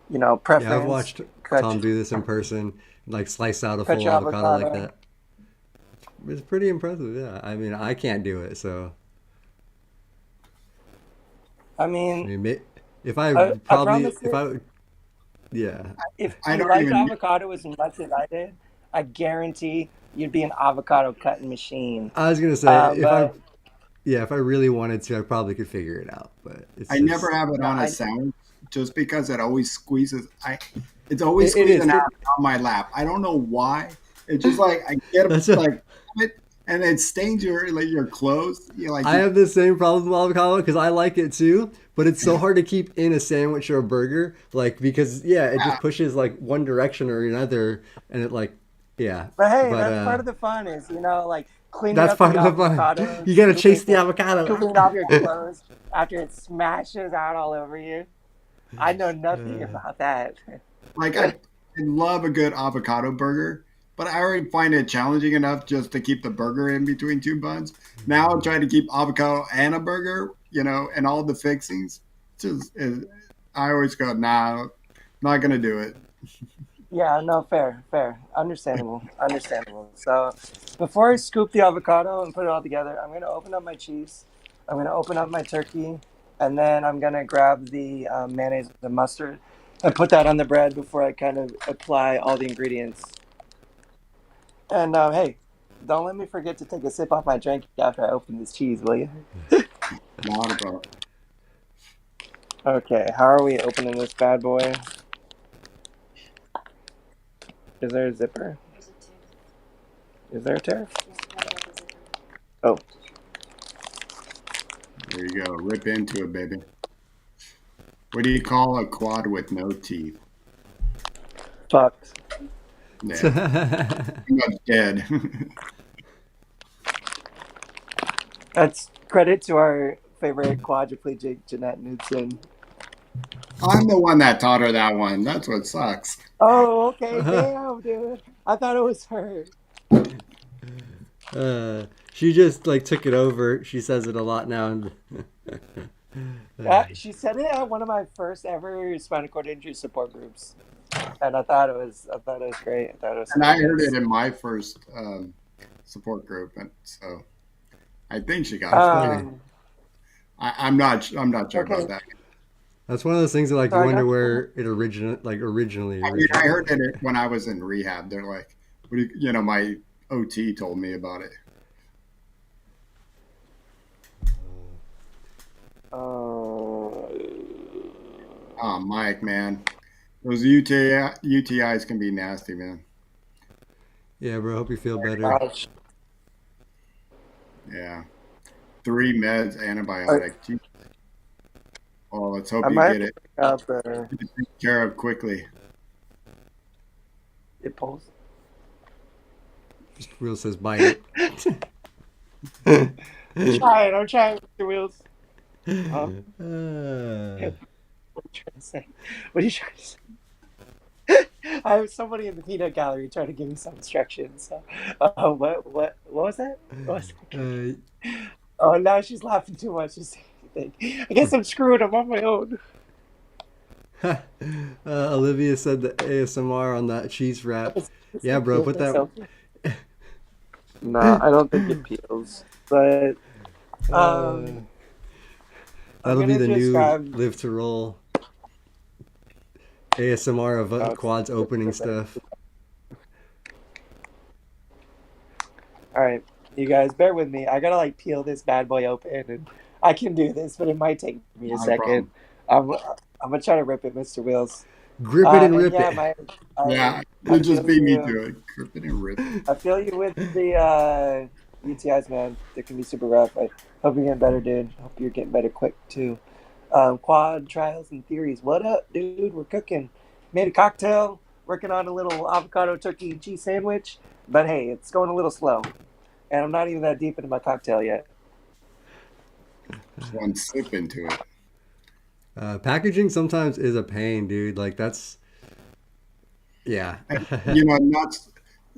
Yeah, I've Preference. watched Cut Tom do this in person, like slice out a cut full your avocado like avocado. that. It's pretty impressive. Yeah, I mean, I can't do it, so I I mean, mean, if I I probably promise if you, I yeah, if I you don't liked even. avocado as much as I did, I guarantee you'd be an avocado cutting machine. I was gonna say But if I really wanted to, I probably could figure it out, but it's I never just have it no, on a sandwich just because it always squeezes. It's always it squeezing is. out on my lap. I don't know why. It's just like I get that's a like it, and it stains your clothes. You like I you. have the same problem with avocado because I like it too, but it's so hard to keep in a sandwich or a burger, like because yeah, it Yeah, just pushes like one direction or another, and it like yeah, But hey, but that's part of the fun is, like cleaning that's up the part of the fun. avocado, You gotta chase the avocado. scooping it off your clothes after it smashes out all over you. I know nothing about that. like I love a good avocado burger, but I already find it challenging enough just to keep the burger in between two buns. Now I'm trying to keep avocado and a burger, and all the fixings. Just I always go, nah, not gonna do it. Yeah, no, fair, fair. Understandable, understandable. So, before I scoop the avocado and put it all together, I'm going to open up my cheese. I'm going to open up my turkey. And then I'm going to grab the mayonnaise and mustard and put that on the bread before I kind of apply all the ingredients. And hey, don't let me forget to take a sip off my drink after I open this cheese, will you? Not a problem. Okay, how are we opening this bad boy? Is there a zipper? Is there a tear? Oh, There you go. Rip into it, baby. What do you call a quad with no teeth? fucked. Yeah, pretty much dead. That's credit to our favorite quadriplegic, Jeanette Knudsen. I'm the one that taught her that one. That's what sucks. Oh, okay. Damn, dude. I thought it was her. She just like took it over. She says it a lot now. And She said it at one of my first ever spinal cord injury support groups, and I thought it was great. I thought it was And I heard hilarious. it in my first support group, and so I think she got That's it from me. funny. Um, I'm not sure about okay, that. That's one of those things that like so you I wonder got where it originally I mean, I heard originated. that when I was in rehab. They're like, what do my OT told me about it. uh, Oh, Mike, man, those UTIs can be nasty, man. Yeah, bro. Hope you feel better. gosh. Yeah, 3 meds, I, antibiotic. Gee. Oh, let's hope I you might have get to it check out taken care of quickly. the post. Mr. Wheel says bite it. I'm trying, Mr. Wheels. Huh? Uh, What are you trying to say? What are you trying to say? I have somebody in the peanut gallery trying to give me some instructions. So, what was that? What was that? uh, Oh, now she's laughing too much to say anything. I guess I'm screwed. I'm on my own. Olivia said the ASMR on that cheese wrap. It's Yeah, gonna bro. peel Put that. myself. No, I don't think it peels. But Uh, um, I'm that'll be gonna the just new grab. live to roll ASMR of Oh, quads opening stuff. all right, you guys, bear with me. I gotta like peel this bad boy open, and I can do this, but it might take me a Not a second. problem. I'm gonna try to rip it, Mr. Wheels. Grip it and And rip yeah, it. my I Yeah, I you just feel beat me you. to it. Grip it and rip it. I feel you with the UTIs, man. They can be super rough. I hope you're getting better, dude. Hope you're getting better quick too. Quad trials and theories. What up, dude? We're cooking. Made a cocktail. Working on a little avocado turkey cheese sandwich. But hey, it's going a little slow, and I'm not even that deep into my cocktail yet. Just one sip into it. Packaging sometimes is a pain, dude. Like that's yeah. And, not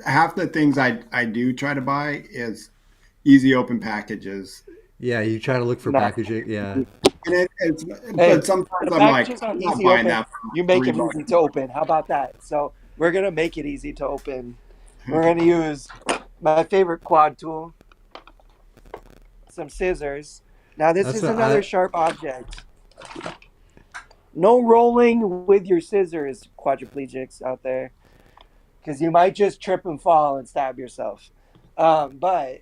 half the things I do try to buy is easy open packages. Yeah, you try to look for Nah. packaging. Yeah. And Hey, but sometimes the I'm like, packages aren't I'm not easy buying open. that for You make them $3. easy to open. How about that? So we're gonna make it easy to open. We're gonna use my favorite quad tool, some scissors. Now this That's is what another I sharp object. No rolling with your scissors, quadriplegics out there, because you might just trip and fall and stab yourself. But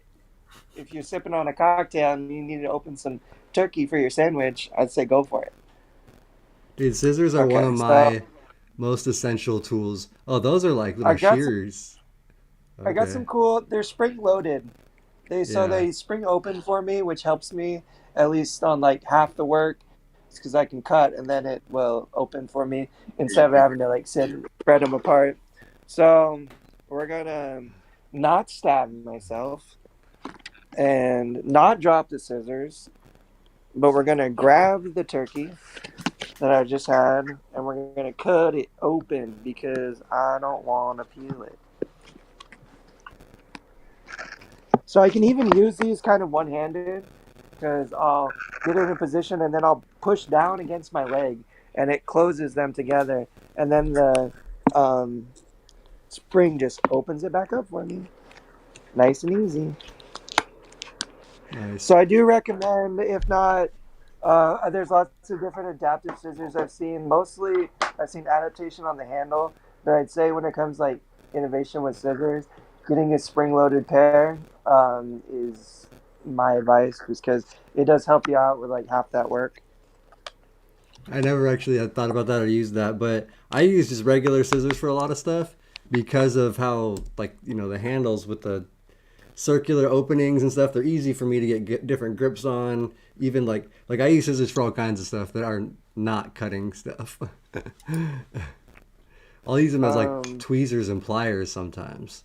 if you're sipping on a cocktail and you need to open some turkey for your sandwich, I'd say go for it. dude, scissors are one Okay, of so my most essential tools. Oh, those are like I little got some. shears. I got Okay. some cool. They're spring loaded. Yeah. They spring open for me, which helps me at least on like half the work, because I can cut and then it will open for me instead of having to like sit and spread them apart. So we're gonna not stab myself and not drop the scissors, but we're gonna grab the turkey that I just had and we're gonna cut it open because I don't want to peel it. So I can even use these kind of one handed because I'll get it in a position and then I'll push down against my leg and it closes them together. And then the um, spring just opens it back up for me. Nice and easy. Nice. So I do recommend, if not, there's lots of different adaptive scissors I've seen. Mostly, I've seen adaptation on the handle, but I'd say when it comes like innovation with scissors, getting a spring-loaded pair is my advice, because it does help you out with like half that work. I never actually had thought about that or used that, but I use just regular scissors for a lot of stuff because of how like, the handles with the circular openings and stuff, they're easy for me to get different grips on. Even like I use scissors for all kinds of stuff that are not cutting stuff. I'll use them as like Um, tweezers and pliers sometimes.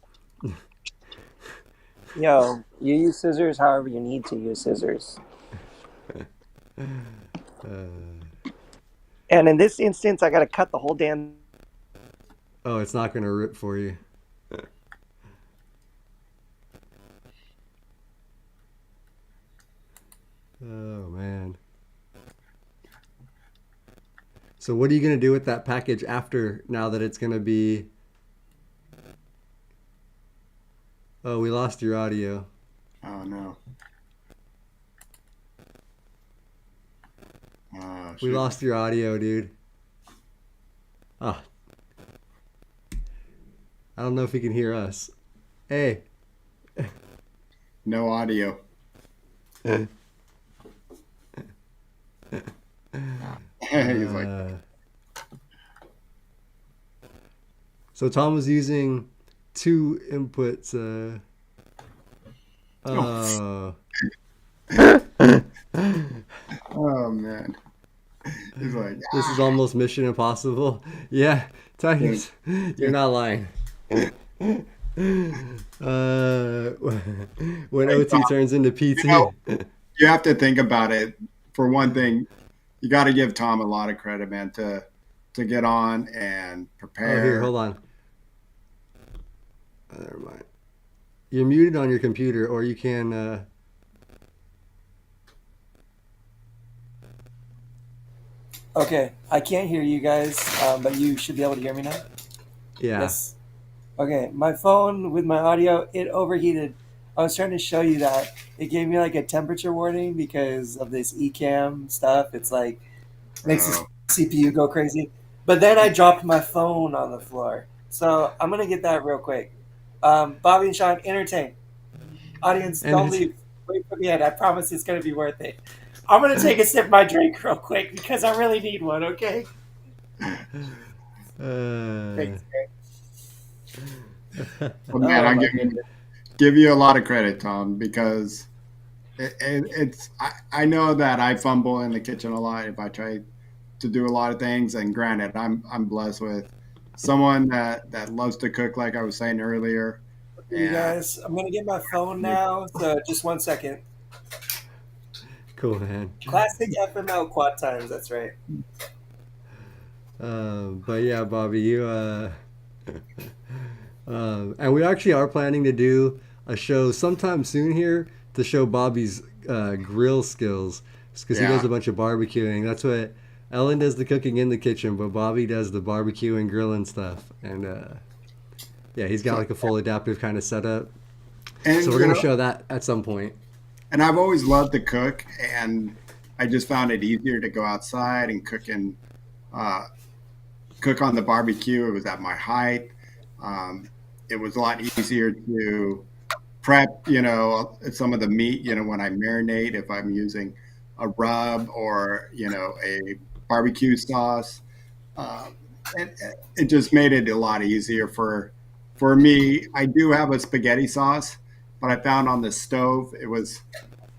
you use scissors however you need to use scissors. And in this instance, I got to cut the whole damn. Oh, it's not gonna rip for you. Oh man. So what are you gonna do with that package after now that it's gonna be? Oh, we lost your audio. Oh no. Oh, We shoot. lost your audio, dude. Oh, I don't know if he can hear us. Hey. No audio. He's like, Uh, so Tom was using two inputs. oh, Uh, oh man. He's like, this is almost Mission Impossible. Yeah, yeah, Titus, you're not lying. Uh, when like, OT turns into you know, PT. you have to think about it. For one thing, you got to give Tom a lot of credit, man, to get on and Oh, here, prepare. hold on. Never mind. You're muted on your computer, or you can. Okay, I can't hear you guys, but you should be able to hear me now. Yeah. Yes. Okay, my phone with my audio, it overheated. I was trying to show you that. It gave me like a temperature warning because of this eCam stuff. It's like makes the Oh, CPU go crazy. But then I dropped my phone on the floor. So I'm gonna get that real quick. Bobby and Sean, entertain. Audience, And don't it's. leave. Wait for the end. I promise it's gonna be worth it. I'm gonna take a sip of my drink real quick because I really need one, okay? Uh, Thanks. well, man, Oh I my goodness. give you a lot of credit, Tom, because I know that I fumble in the kitchen a lot if I try to do a lot of things. And granted, I'm blessed with someone that loves to cook, like I was saying earlier. You And guys, I'm gonna get my phone now. So just 1 second. cool, man. Classic FML quad times. That's right. But yeah, Bobby, you. And we actually are planning to do a show sometime soon here to show Bobby's grill skills because he does yeah, a bunch of barbecuing. That's what Ellen does, the cooking in the kitchen, but Bobby does the barbecue and grilling stuff. And yeah, he's got so like a full adaptive kind of setup. So and we're gonna show that at some point. and I've always loved to cook, and I just found it easier to go outside and uh, cook on the barbecue. It was at my height. Um, it was a lot easier to prep, some of the meat, when I marinate, if I'm using a rub or, a barbecue sauce. Um, and it just made it a lot easier for me. I do have a spaghetti sauce, but I found on the stove it was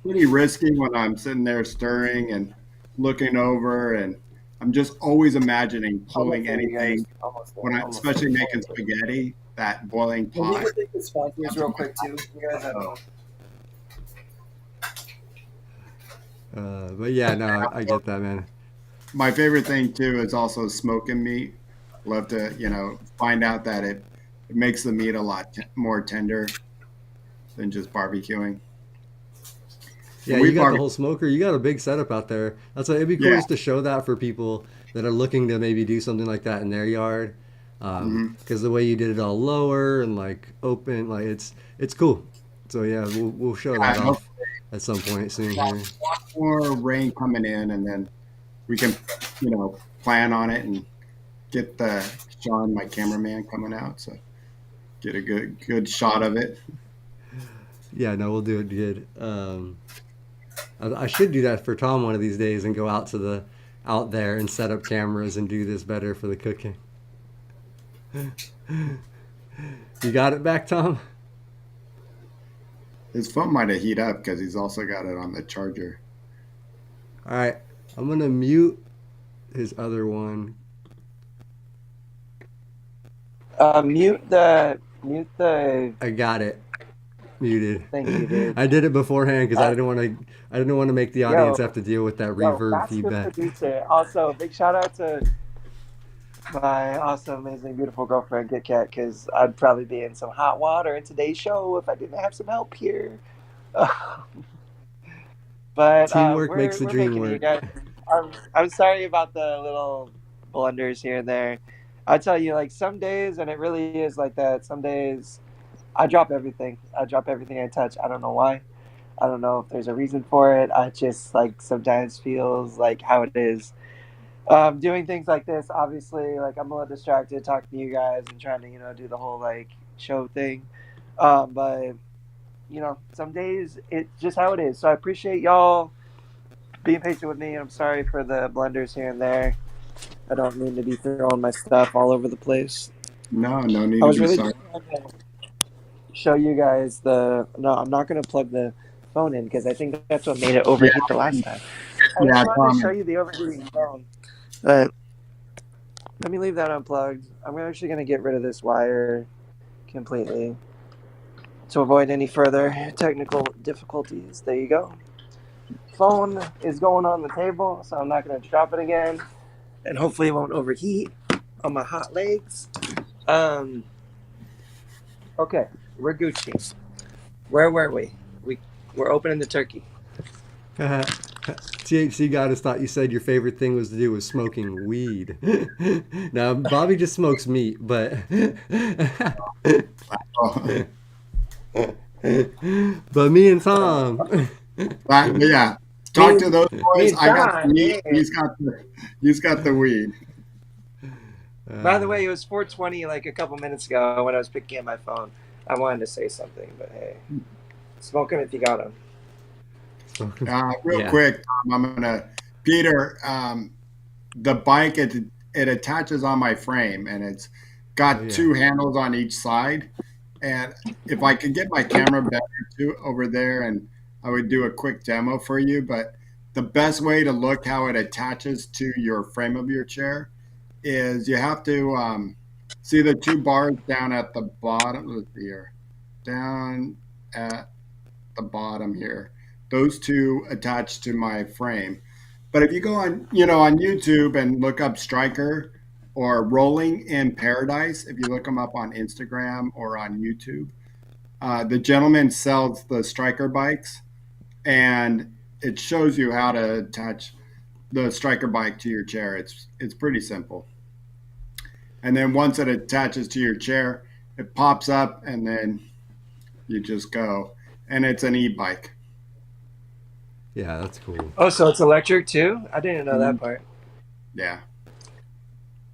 pretty risky when I'm sitting there stirring and looking over, and I'm just always imagining Almost pulling there, you guys. anything Almost there. when I, Almost there. especially making Almost there. spaghetti, that boiling Can we pot. go take the sponsors real quick too? You guys have So, fun. But yeah, no, I get that, man. my favorite thing too is also smoking meat. Love to, find out that it makes the meat a lot more tender than just barbecuing. Yeah, And you we got the barbecue, whole smoker. You got a big setup out there. That's why it'd be cool yeah. just to show that for people that are looking to maybe do something like that in their yard. Hmm. Because the way you did it all lower and like open, like it's cool. So yeah, we'll show Yeah, that and off at some point soon here. more rain coming in, and then we can, plan on it and get the Shawn, my cameraman, coming out. So get a good shot of it. Yeah, no, we'll do it good. I should do that for Tom one of these days and go out there and set up cameras and do this better for the cooking. You got it back, Tom? His phone might have heat up because he's also got it on the charger. All right, I'm gonna mute his other one. Mute the. I got it muted. Thank you, dude. I did it beforehand because Uh, I didn't want to make the audience yo, have to deal with that yo, reverb master feedback. producer. Also, big shout out to my awesome, amazing, beautiful girlfriend, Kit Kat, because I'd probably be in some hot water in today's show if I didn't have some help here. But Teamwork makes we're the we're dream making it, you work. guys. I'm sorry about the little blunders here and there. I tell you, like some days, and it really is like that. Some days I drop everything. I drop everything I touch. I don't know why. I don't know if there's a reason for it. I just like sometimes feels like how it is. Doing things like this, obviously, like I'm a little distracted talking to you guys and trying to, do the whole like show thing. But some days it's just how it is. So I appreciate y'all being patient with me. I'm sorry for the blunders here and there. I don't mean to be throwing my stuff all over the place. No, no need I to was be really sorry. just trying to show you guys the. No, I'm not going to plug the phone in because I think that's what made it Yeah, overheat the last time. I yeah, just wanted to show Tommy. you the overheating phone. But let me leave that unplugged. I'm actually going to get rid of this wire completely to avoid any further technical difficulties. There you go. Phone is going on the table, so I'm not going to drop it again. And hopefully it won't overheat on my hot legs. Um, okay, we're Gucci. Where were we? We're opening the turkey. THC goddess thought you said your favorite thing was to do was smoking weed. Now Bobby just smokes meat, but Oh, but me and Tom. but yeah, Me talk to and those me boys. and I got the Shawn, meat. yeah. He's got the weed. By the way, it was 4:20 like a couple minutes ago when I was picking up my phone. I wanted to say something, but hey, smoke them if you got them. Real Yeah. quick, Tom, I'm gonna Peter. The bike it attaches on my frame, and it's Oh got yeah. two handles on each side. And if I could get my camera better too over there, and I would do a quick demo for you. But the best way to look how it attaches to your frame of your chair is you have to see the two bars down at the bottom. Let's see here, down at the bottom here. Those two attach to my frame. But if you go on YouTube and look up Striker or Rolling in Paradise, if you look them up on Instagram or on YouTube, the gentleman sells the Striker bikes, and it shows you how to attach the Striker bike to your chair. It's pretty simple. And then once it attaches to your chair, it pops up, and then you just go. And it's an e-bike. Yeah, that's cool. Oh, so it's electric too? I didn't know that Mhm. part. Yeah.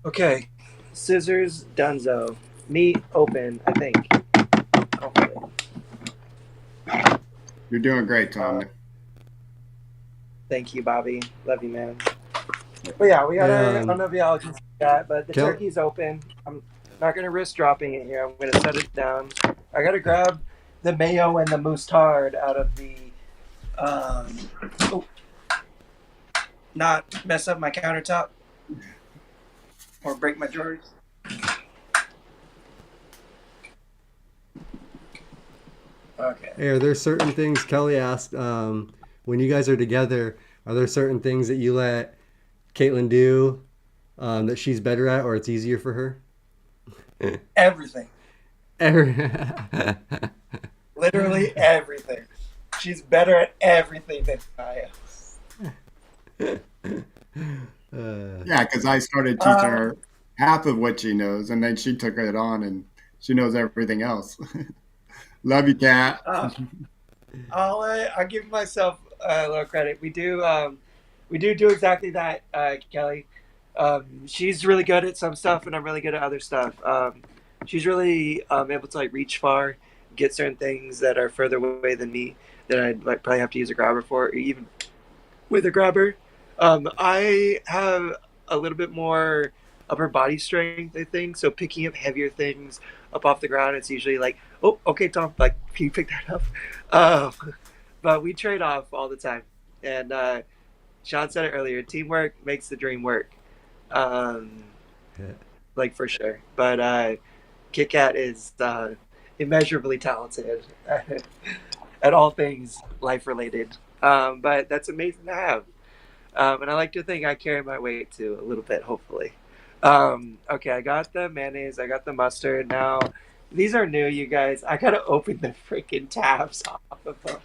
Okay, scissors, Dunzo, meat open. I think. Hopefully. You're doing great, Tommy. Thank you, Bobby. Love you, man. But yeah, we got Hey, our. I don't know if y'all can see that, but the Kel- turkey's open. I'm not gonna risk dropping it here. I'm gonna set it down. I gotta grab the mayo and the mustard out of the. Oh, not mess up my countertop or break my drawers. Okay. Hey, are there certain things Kelly asked when you guys are together? Are there certain things that you let Caitlin do that she's better at, or it's easier for her? Everything. Ever- Literally everything. She's better at everything than I Yeah, because I started teaching am. her half of what she knows, and then she took it on, and she knows everything else. Love you, Kat. Uh, I'll give myself a little credit. We do exactly that, Kelly. She's really good at some stuff, and I'm really good at other stuff. She's really able to like reach far, get certain things that are further away than me that I'd like probably have to use a grabber for, or even with a grabber. I have a little bit more upper body strength, I think. So picking up heavier things up off the ground, it's usually like, oh, okay, Tom, like, can you pick that up? But we trade off all the time. And Shawn said it earlier, teamwork makes the dream work. Um, like, for sure. But Kit Kat is immeasurably talented at all things life related. But that's amazing to have. And I like to think I carry my weight too, a little bit, hopefully. Okay, I got the mayonnaise, I got the mustard. Now, these are new, you guys. I gotta open the freaking tabs off of them.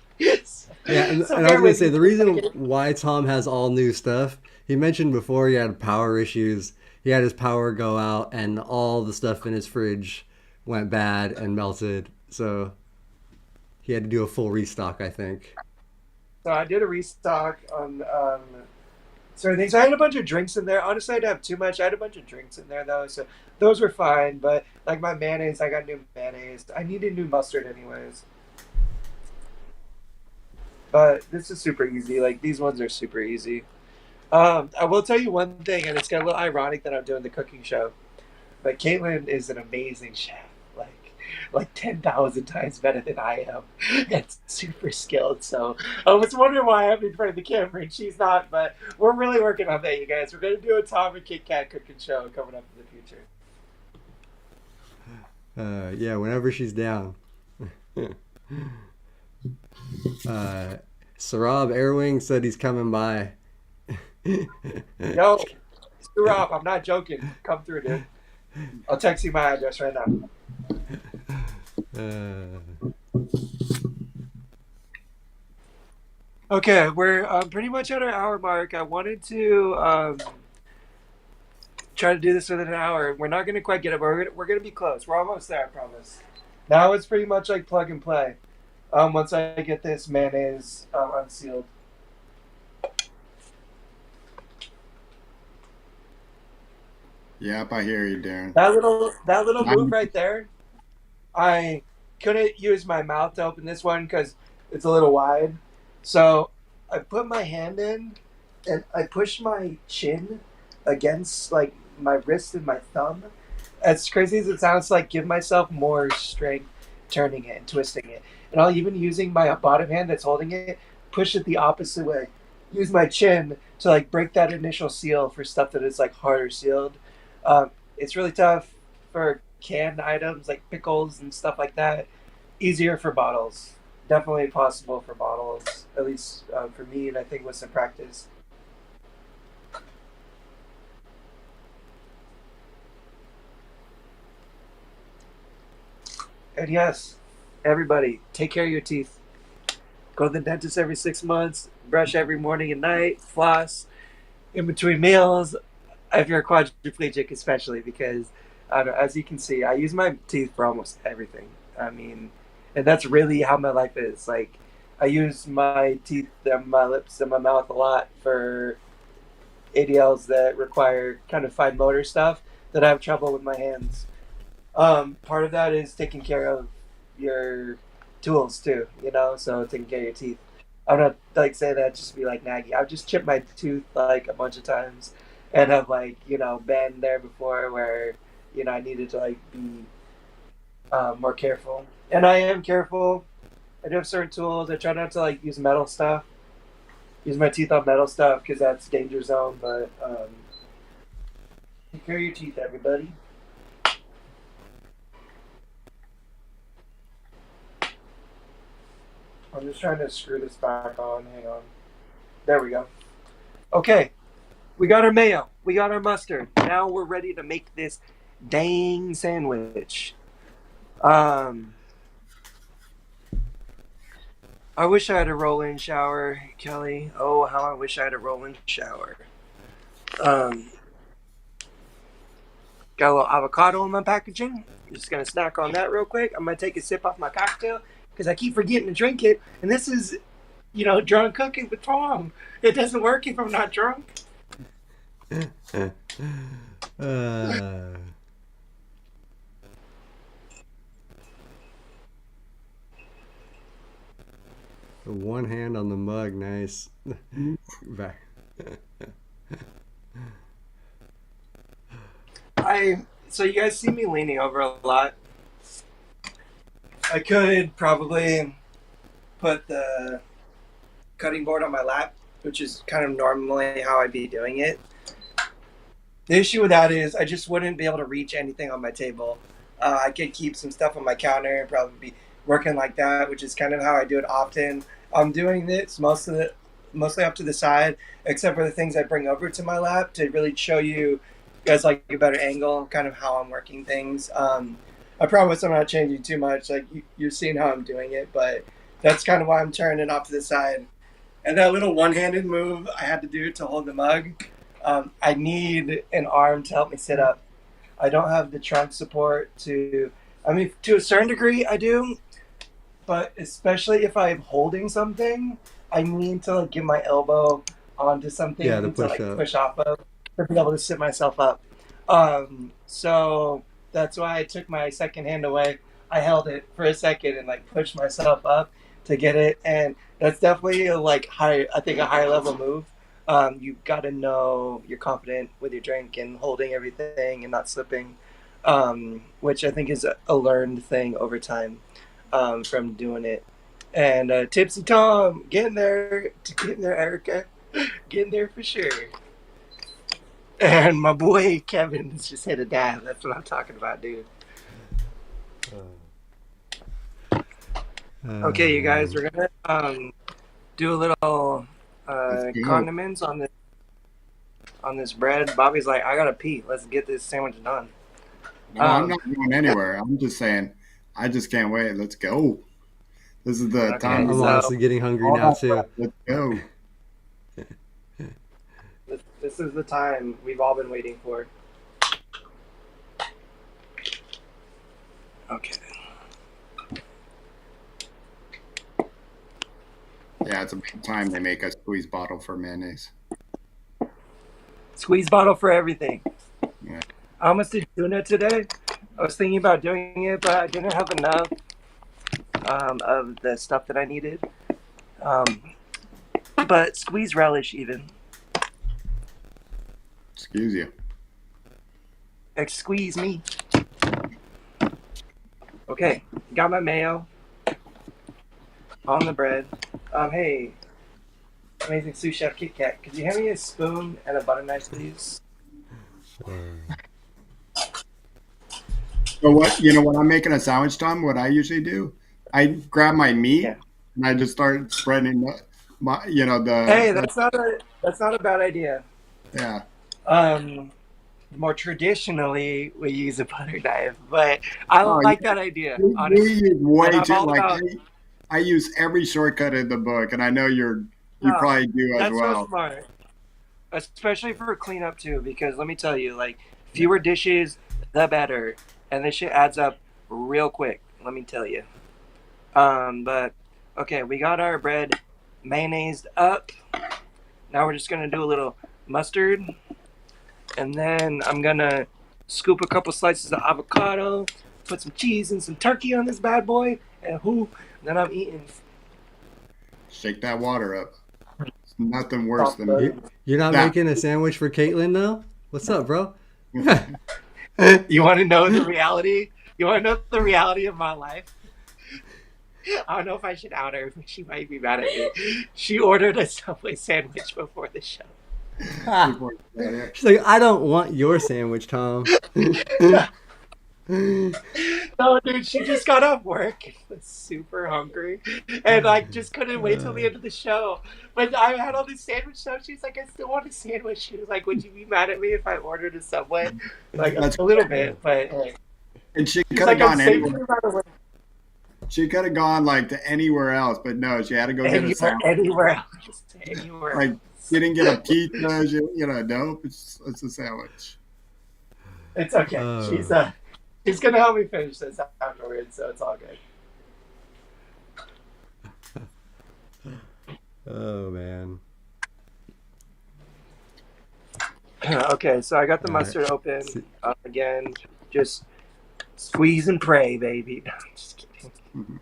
Yeah, and, So and I was bear gonna with say me the for a reason second. why Tom has all new stuff. He mentioned before he had power issues. He had his power go out, and all the stuff in his fridge went bad and melted. So he had to do a full restock, I think. So I did a restock on certain things. I had a bunch of drinks in there. Honestly, I didn't have too much. I had a bunch of drinks in there though, so those were fine. But like my mayonnaise, I got new mayonnaise. I needed new mustard anyways. But this is super easy. Like these ones are super easy. I will tell you one thing, and it's kind of a little ironic that I'm doing the cooking show. But Caitlin is an amazing chef, like 10,000 times better than I am, and super skilled. So I was wondering why I'm in front of the camera and she's not. But we're really working on that, you guys. We're gonna do a Tom and Kit Kat cooking show coming up in the future. Yeah, whenever she's down. Sarab Airwing said he's coming by. Yo, Rob, I'm not joking. Come through, dude. I'll text you my address right now. Okay, we're pretty much at our hour mark. I wanted to try to do this within an hour. We're not going to quite get it, but we're gonna be close. We're almost there, I promise. Now it's pretty much like plug and play. Once I get this mayonnaise unsealed. Yep, I hear you, Darren. That little move right there, I couldn't use my mouth to open this one because it's a little wide. So I put my hand in and I pushed my chin against like my wrist and my thumb. As crazy as it sounds, like give myself more strength turning it and twisting it. And I'll even using my bottom hand that's holding it, push it the opposite way. Use my chin to like break that initial seal for stuff that is like harder sealed. It's really tough for canned items like pickles and stuff like that. Easier for bottles. Definitely possible for bottles, at least for me, and I think with some practice. And yes, everybody, take care of your teeth. Go to the dentist every 6 months, brush every morning and night, floss in between meals, if you're a quadriplegic, especially because I don't know, as you can see, I use my teeth for almost everything. I mean, and that's really how my life is. Like, I use my teeth and my lips and my mouth a lot for ADLs that require kind of fine motor stuff that I have trouble with my hands. Part of that is taking care of your tools too, so taking care of your teeth. I'm not like saying that just to be like naggy. I've just chipped my tooth like a bunch of times and have like, been there before where, I needed to like be more careful. And I am careful. I do have certain tools. I try not to like use metal stuff, use my teeth on metal stuff because that's danger zone. But take care of your teeth, everybody. I'm just trying to screw this back on. Hang on. There we go. Okay. We got our mayo. We got our mustard. Now we're ready to make this dang sandwich. I wish I had a roll-in shower, Kelly. Oh, how I wish I had a roll-in shower. Got a little avocado in my packaging. I'm just gonna snack on that real quick. I'm gonna take a sip off my cocktail because I keep forgetting to drink it. And this is, drunk cooking with Tom. It doesn't work if I'm not drunk. One hand on the mug, nice. Back. So you guys see me leaning over a lot. I could probably put the cutting board on my lap, which is kind of normally how I'd be doing it. The issue with that is I just wouldn't be able to reach anything on my table. I could keep some stuff on my counter and probably be working like that, which is kind of how I do it often. I'm doing this mostly up to the side, except for the things I bring over to my lap to really show you guys like a better angle, kind of how I'm working things. I promise I'm not changing too much. Like you're seeing how I'm doing it, but that's kind of why I'm turning off to the side. And that little one-handed move I had to do to hold the mug, I need an arm to help me sit up. I don't have the trunk support to a certain degree I do, but especially if I'm holding something, I need to like get my elbow onto Yeah, the something to push like up. push off of to be able to sit myself up. So that's why I took my second hand away. I held it for a second and like pushed myself up to get it, and that's definitely a like high. I think a higher level move. You got to know you're confident with your drink and holding everything and not slipping, which I think is a learned thing over time from doing it. And Tipsy Tom, getting there, Erica, getting there for sure. And my boy Kevin's just hit a dab. That's what I'm talking about, dude. Okay, you guys, Man. we're gonna do a little Let's go. condiments on this bread. Bobby's like, I gotta pee. Let's get this sandwich done. No, I'm Um, not going anywhere. I'm just saying, I just can't wait. Let's go. This is the time okay, to I'm go. so honestly getting hungry All now right, too. let's go. this is the time we've all been waiting for. Okay. Yeah, it's about time they make a squeeze bottle for mayonnaise. Squeeze bottle for everything. Yeah. I almost did tuna today. I was thinking about doing it, but I didn't have enough of the stuff that I needed. Um, but squeeze relish even. Excuse you. Squeeze me. Okay, got my mayo on the bread. Hey, amazing sous chef Kit Kat, could you hand me a spoon and a butter knife, please? So what, when I'm making a sandwich, Tom, what I usually do, I grab my Yeah. meat and I just start spreading Hey, the that's not a bad idea. yeah. Um, More traditionally, we use a butter knife, but I Oh, like that idea, you honestly. use And way I'm too all like about I use every shortcut in the book, and I know you no. probably do as That's so well. smart, especially for cleanup too. Because let me tell you, like fewer dishes, the better, and this shit adds up real quick. Let me tell you. But okay, we got our bread mayonnaised up. Now we're just gonna do a little mustard, and then I'm gonna scoop a couple slices of avocado, put some cheese and some turkey on this bad boy, and then I'm eating. Shake that water up. It's nothing worse Soft than You're not that. making a sandwich for Caitlin though? What's up, bro? You want to know the reality? You want to know the reality of my life? I don't know if I should out her, but she might be mad at me. She ordered a Subway sandwich before the show. Before She's like, I don't want your sandwich, Tom. No, dude, she just got off work and was super hungry, and I just couldn't wait till the end of the show. But I had all this sandwich stuff. She's like, I still want a sandwich. She was like, would you be mad at me if I ordered a Subway? Like That's a little bit, but hey. and she She's could have like, I'm gone saving anywhere. you by the way. She could have gone like to anywhere else, but no, she had to go get a Anywhere, sandwich. anywhere else, anywhere Like else. she didn't get a pizza. Nope, it's a sandwich. It's okay. Oh, She's gonna help me finish this afterwards, so it's all good. oh man. Okay, so I got the All right. mustard open See- again. Just squeeze and pray, baby. No, I'm just kidding.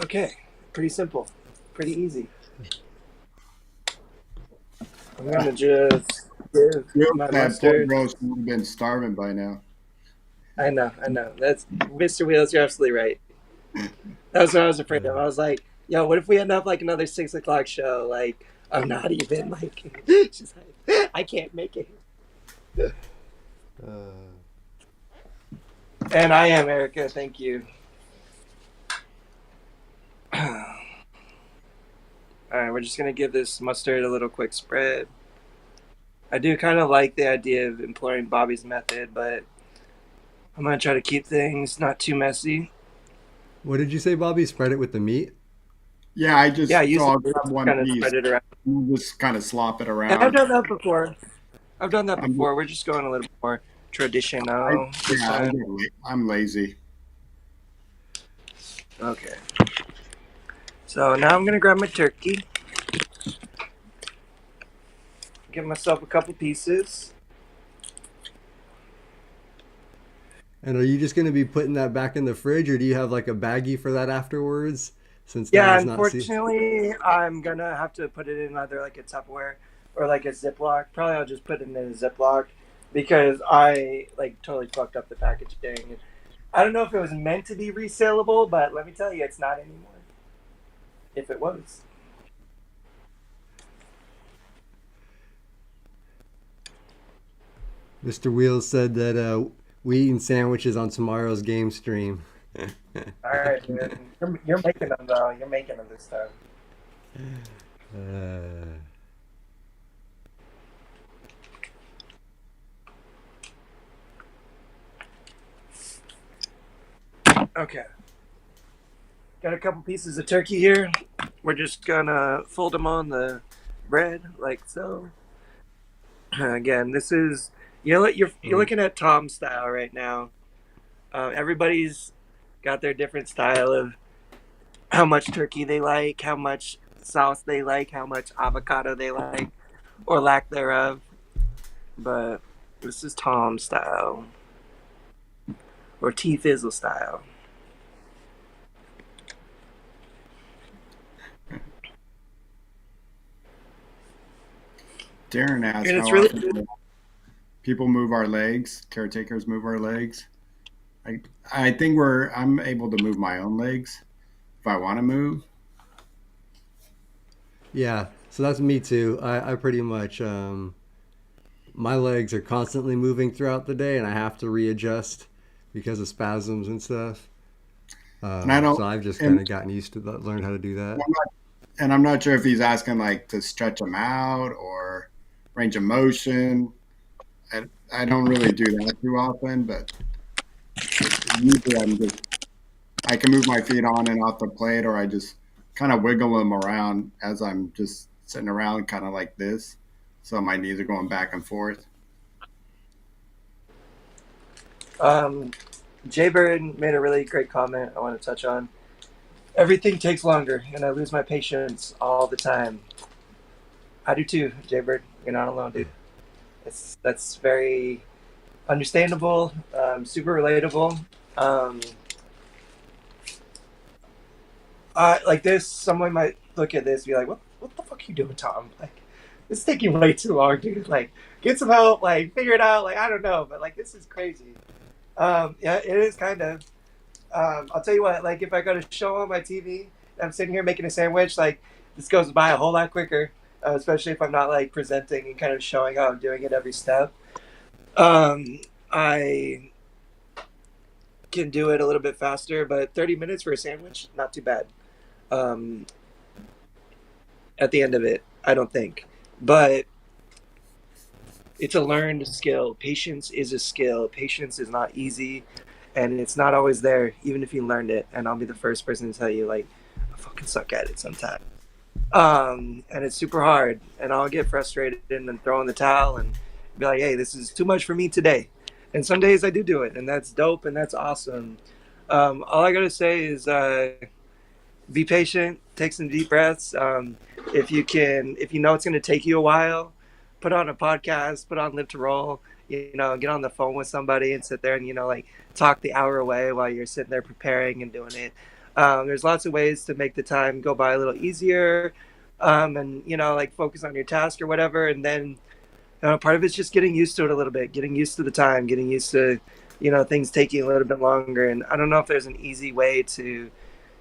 Okay, pretty simple, pretty easy. I'm gonna just give Real my sad, poor mustard. girl should have been starving by now. I know. That's Mr. Wheels. You're absolutely right. That's what I was afraid of. I was like, yo, what if we end up like another 6 o'clock show? Like, I'm not even like, she's like, I can't make it. uh, And I am Erica. Thank you. All right, we're just gonna give this mustard a little quick spread. I do kind of like the idea of employing Bobby's method, but I'm gonna try to keep things not too messy. what did you say, Bobby? Spread it with the meat? Yeah, Yeah, use I'll the grab to one kind of piece. spread it around. You just kind of slop it And I've around. done that before. I've done that I'm before. We're just going a little more I traditional this yeah, time. I'm lazy. Okay. So now I'm gonna grab my turkey. Give myself a couple pieces. And are you just going to be putting that back in the fridge, or do you have like a baggie for that afterwards? Since that Yeah, is not see. unfortunately, I'm gonna have to put it in either like a Tupperware or like a Ziploc. Probably I'll just put it in a Ziploc because I like totally fucked up the packaging. I don't know if it was meant to be resaleable, but let me tell you, it's not anymore. If it was. Mr. Wheels said that we eating sandwiches on tomorrow's game stream. All right, dude. You're making them though. You're making them this time. uh, Okay. Got a couple pieces of turkey here. We're just gonna fold them on the bread like so. Again, this is you're looking at Tom style right now. Everybody's got their different style of how much turkey they like, how much sauce they like, how much avocado they like, or lack thereof. But this is Tom style or T Fizzle style. Darren asked And how it's really often people move our legs. Caretakers move our legs. I think I'm able to move my own legs if I want to move. yeah, so that's me too. I pretty much my legs are constantly moving throughout the day, and I have to readjust because of spasms and stuff. And I don't So I've just kind and of gotten used to that, learned how to do that. I'm not sure if he's asking like to stretch them out or range of motion. I don't really do that too often, but usually I can move my feet on and off the plate, or I just kind of wiggle them around as I'm just sitting around, kind of like this. So my knees are going back and forth. um, Jay Bird made a really great comment I want to touch on. Everything takes longer, and I lose my patience all the time. I do too, Jay Bird. You're not alone, dude. That's very understandable, super relatable. Um, like this, someone might look at this and be like, what the fuck are you doing, Tom? Like, this is taking way too long, dude. Like, get some help, like, figure it out. Like, I don't know, but like, this is crazy. Yeah, it is kind of. I'll tell you what, like, if I got a show on my TV, and I'm sitting here making a sandwich, like, this goes by a whole lot quicker, especially if I'm not, like, presenting and kind of showing how I'm doing it every step. I can do it a little bit faster, but 30 minutes for a sandwich, not too bad. Um, at the end of it, I don't think. But it's a learned skill. Patience is a skill. Patience is not easy, and it's not always there, even if you learned it. And I'll be the first person to tell you, like, I fucking suck at it sometimes. And it's super hard, and I'll get frustrated and then throw in the towel and be like, hey, this is too much for me today. And some days I do it, and that's dope, and that's awesome. All I gotta say is be patient, take some deep breaths. If you know it's gonna take you a while, put on a podcast, put on Live to Roll. Get on the phone with somebody and sit there and like talk the hour away while you're sitting there preparing and doing it. There's lots of ways to make the time go by a little easier, and like focus on your task or whatever. And then part of it's just getting used to it a little bit, getting used to the time, getting used to things taking a little bit longer. And I don't know if there's an easy way to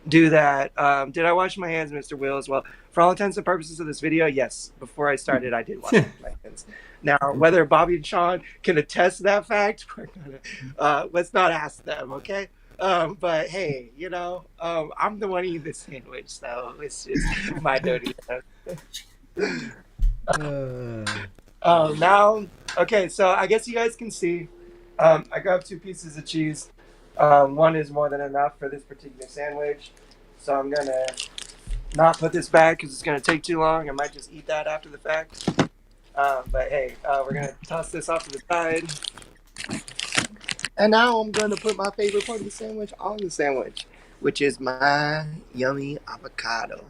do that. Did I wash my hands, Mr. Wills? Well, for all intents and purposes of this video, yes. Before I started, I did wash my hands. Now, whether Bobby and Shawn can attest to that fact, we're gonna let's not ask them, okay? But hey, I'm the one eating the sandwich, so it's just my duty. Uh, Now, okay, so I guess you guys can see, I grabbed 2 pieces of cheese. One is more than enough for this particular sandwich. So I'm going to not put this back because it's going to take too long. I might just eat that after the fact. But hey, we're going to toss this off to the side. And now I'm going to put my favorite part of the sandwich on the sandwich. which is my yummy avocado.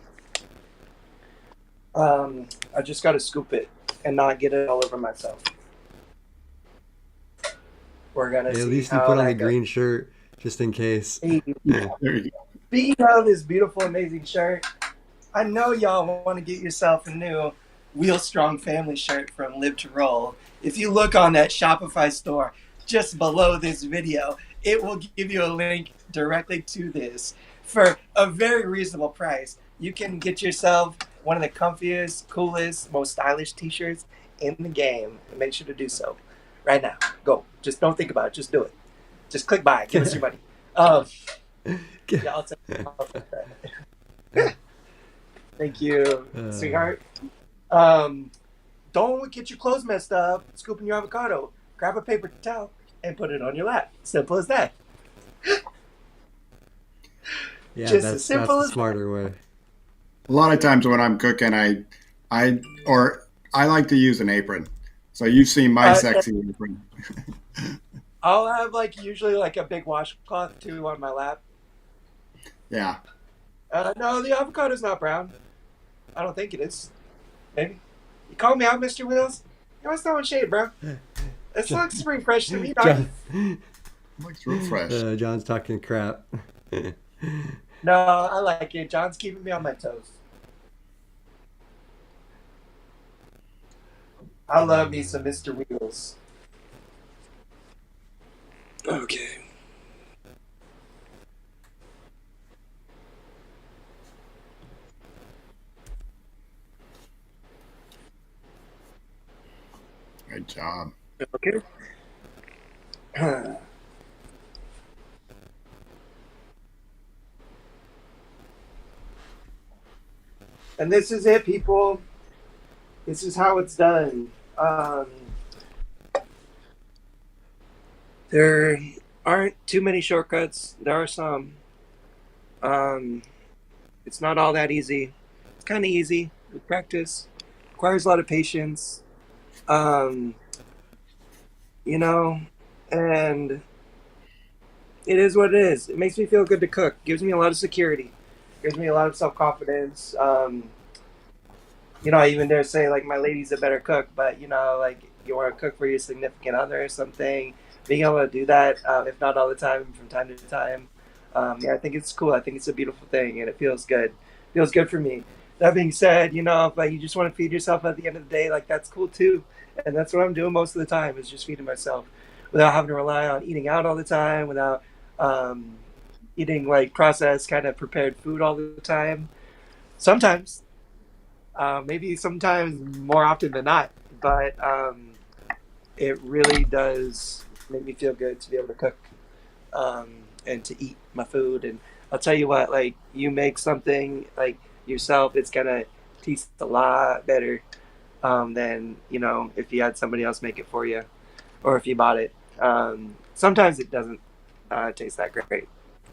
I just got to scoop it and not get it all over myself. We're gonna At see least you how put on the that goes. green shirt just in case. Hey, There you go. speaking of this beautiful, amazing shirt, I know y'all want to get yourself a new Wheel Strong Family shirt from Live to Roll. If you look on that Shopify store just below this video, it will give you a link directly to this for a very reasonable price. You can get yourself one of the comfiest, coolest, most stylish t-shirts in the game. And make sure to do so right now. Go. Just don't think about it. Just do it. Just click buy. Give us your money. Yeah, I'll take that. Thank you, sweetheart. Don't get your clothes messed up scooping your avocado. Grab a paper towel and put it on your lap. Simple as that. Yeah, Just that's as simple the as smarter way. A lot of times when I'm cooking, I like to use an apron. So you've seen my sexy apron. I'll have usually a big washcloth too on my lap. Yeah. No, the avocado's not brown. I don't think it is. Maybe. You call me out, Mr. Wheels? You always throwing shade, bro. It looks spring fresh to me, dog. Looks real fresh. John's talking crap. No, I like it. John's keeping me on my toes. I love me some Mr. Wheels. Okay. Good job. Okay. And this is it, people. This is how it's done. There aren't too many shortcuts. There are some. It's not all that easy. It's kind of easy with practice. Requires a lot of patience. Um, and it is what it is. It makes me feel good to cook. Gives me a lot of security. Gives me a lot of self-confidence. I even dare say my lady's a better cook, but you want to cook for your significant other or something. Being able to do that, if not all the time, from time to time, I think it's cool. I think it's a beautiful thing, and it feels good. It feels good for me. That being said, if you just want to feed yourself at the end of the day, that's cool too. And that's what I'm doing most of the time is just feeding myself without having to rely on eating out all the time, without eating processed kind of prepared food all the time. Sometimes, maybe sometimes more often than not, but it really does make me feel good to be able to cook and to eat my food. And I'll tell you what, you make something yourself, it's gonna taste a lot better than if you had somebody else make it for you or if you bought it. Sometimes it doesn't taste that great,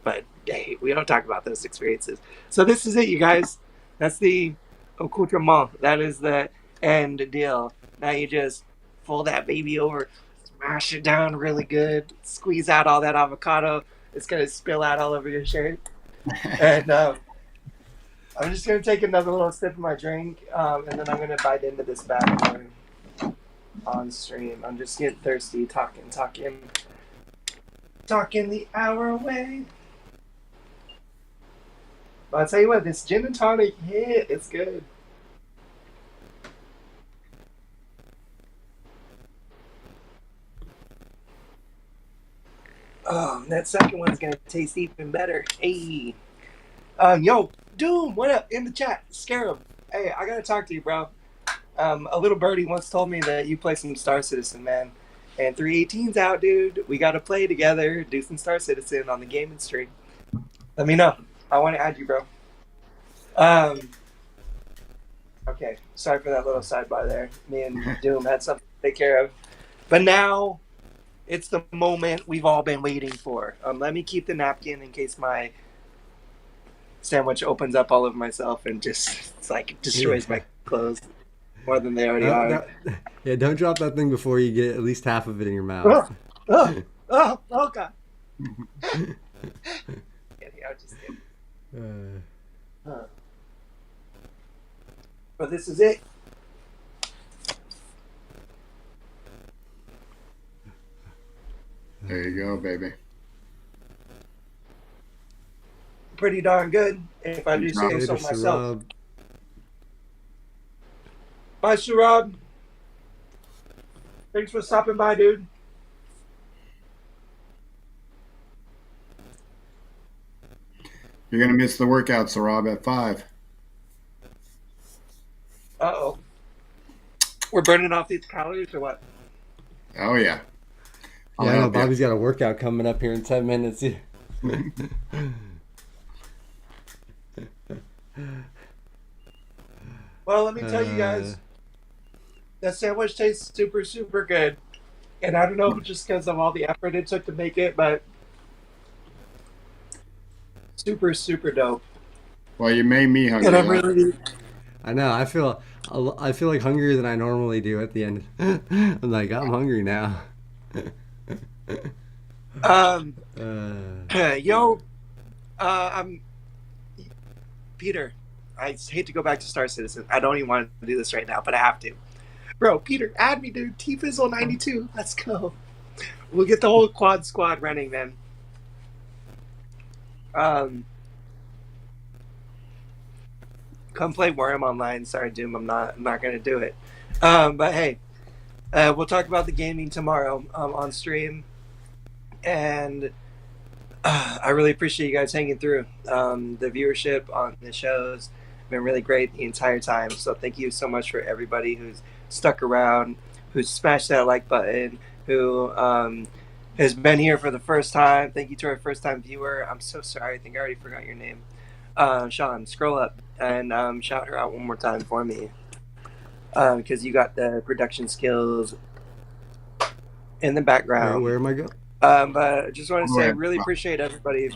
but hey, we don't talk about those experiences. So this is it, you guys. That's the accoutrement. That is the end deal. Now you just fold that baby over, smash it down really good, squeeze out all that avocado. It's gonna spill out all over your shirt, and I'm just gonna take another little sip of my drink, and then I'm gonna bite into this bad boy on stream. I'm just getting thirsty, talking the hour away. But I'll tell you what, this gin and tonic hit. It's good. Oh, that second one's gonna taste even better. Hey, yo, Doom, what up in the chat? Scarab, hey, I gotta talk to you, bro. A little birdie once told me that you play some Star Citizen, man. And 318's out, dude. We gotta play together, do some Star Citizen on the gaming stream. Let me know. I want to add you, bro. Okay, sorry for that little sidebar there. Me and Doom had something to take care of. But now, it's the moment we've all been waiting for. Let me keep the napkin in case my sandwich opens up all over myself and just destroys my clothes more than they already are. Yeah, don't drop that thing before you get at least half of it in your mouth. Oh God. Yeah. I'm just kidding. Uh, But this is it. There you go, baby. Pretty darn good, if I do say later, so myself. Sarab. Bye, Surab. Thanks for stopping by, dude. You're gonna miss the workout, Rob, at 5. Uh-oh. We're burning off these calories or what? Oh yeah. I'll Yeah, I know help you. Bobby's got a workout coming up here in 10 minutes. Well, let me tell you guys, that sandwich tastes super, super good. And I don't know if it's just because of all the effort it took to make it, but super, super dope. Well, you made me hungry. And I'm really, I know. I feel like hungrier than I normally do at the end. I'm like, I'm hungry now. yo, I'm Peter. I hate to go back to Star Citizen. I don't even want to do this right now, but I have to. Bro, Peter, add me, dude. T-Fizzle92. Let's go. We'll get the whole quad squad running then. Come play Worm online. Sorry, Doom. I'm not gonna do it. But hey, we'll talk about the gaming tomorrow on stream, and I really appreciate you guys hanging through. The viewership on the shows been really great the entire time. So thank you so much for everybody who's stuck around, who's smashed that like button, who has been here for the first time. Thank you to our first time viewer. I'm so sorry. I think I already forgot your name. Shawn, scroll up and shout her out one more time for me. Because you got the production skills in the background. Where am I going? But I just want to say I really appreciate everybody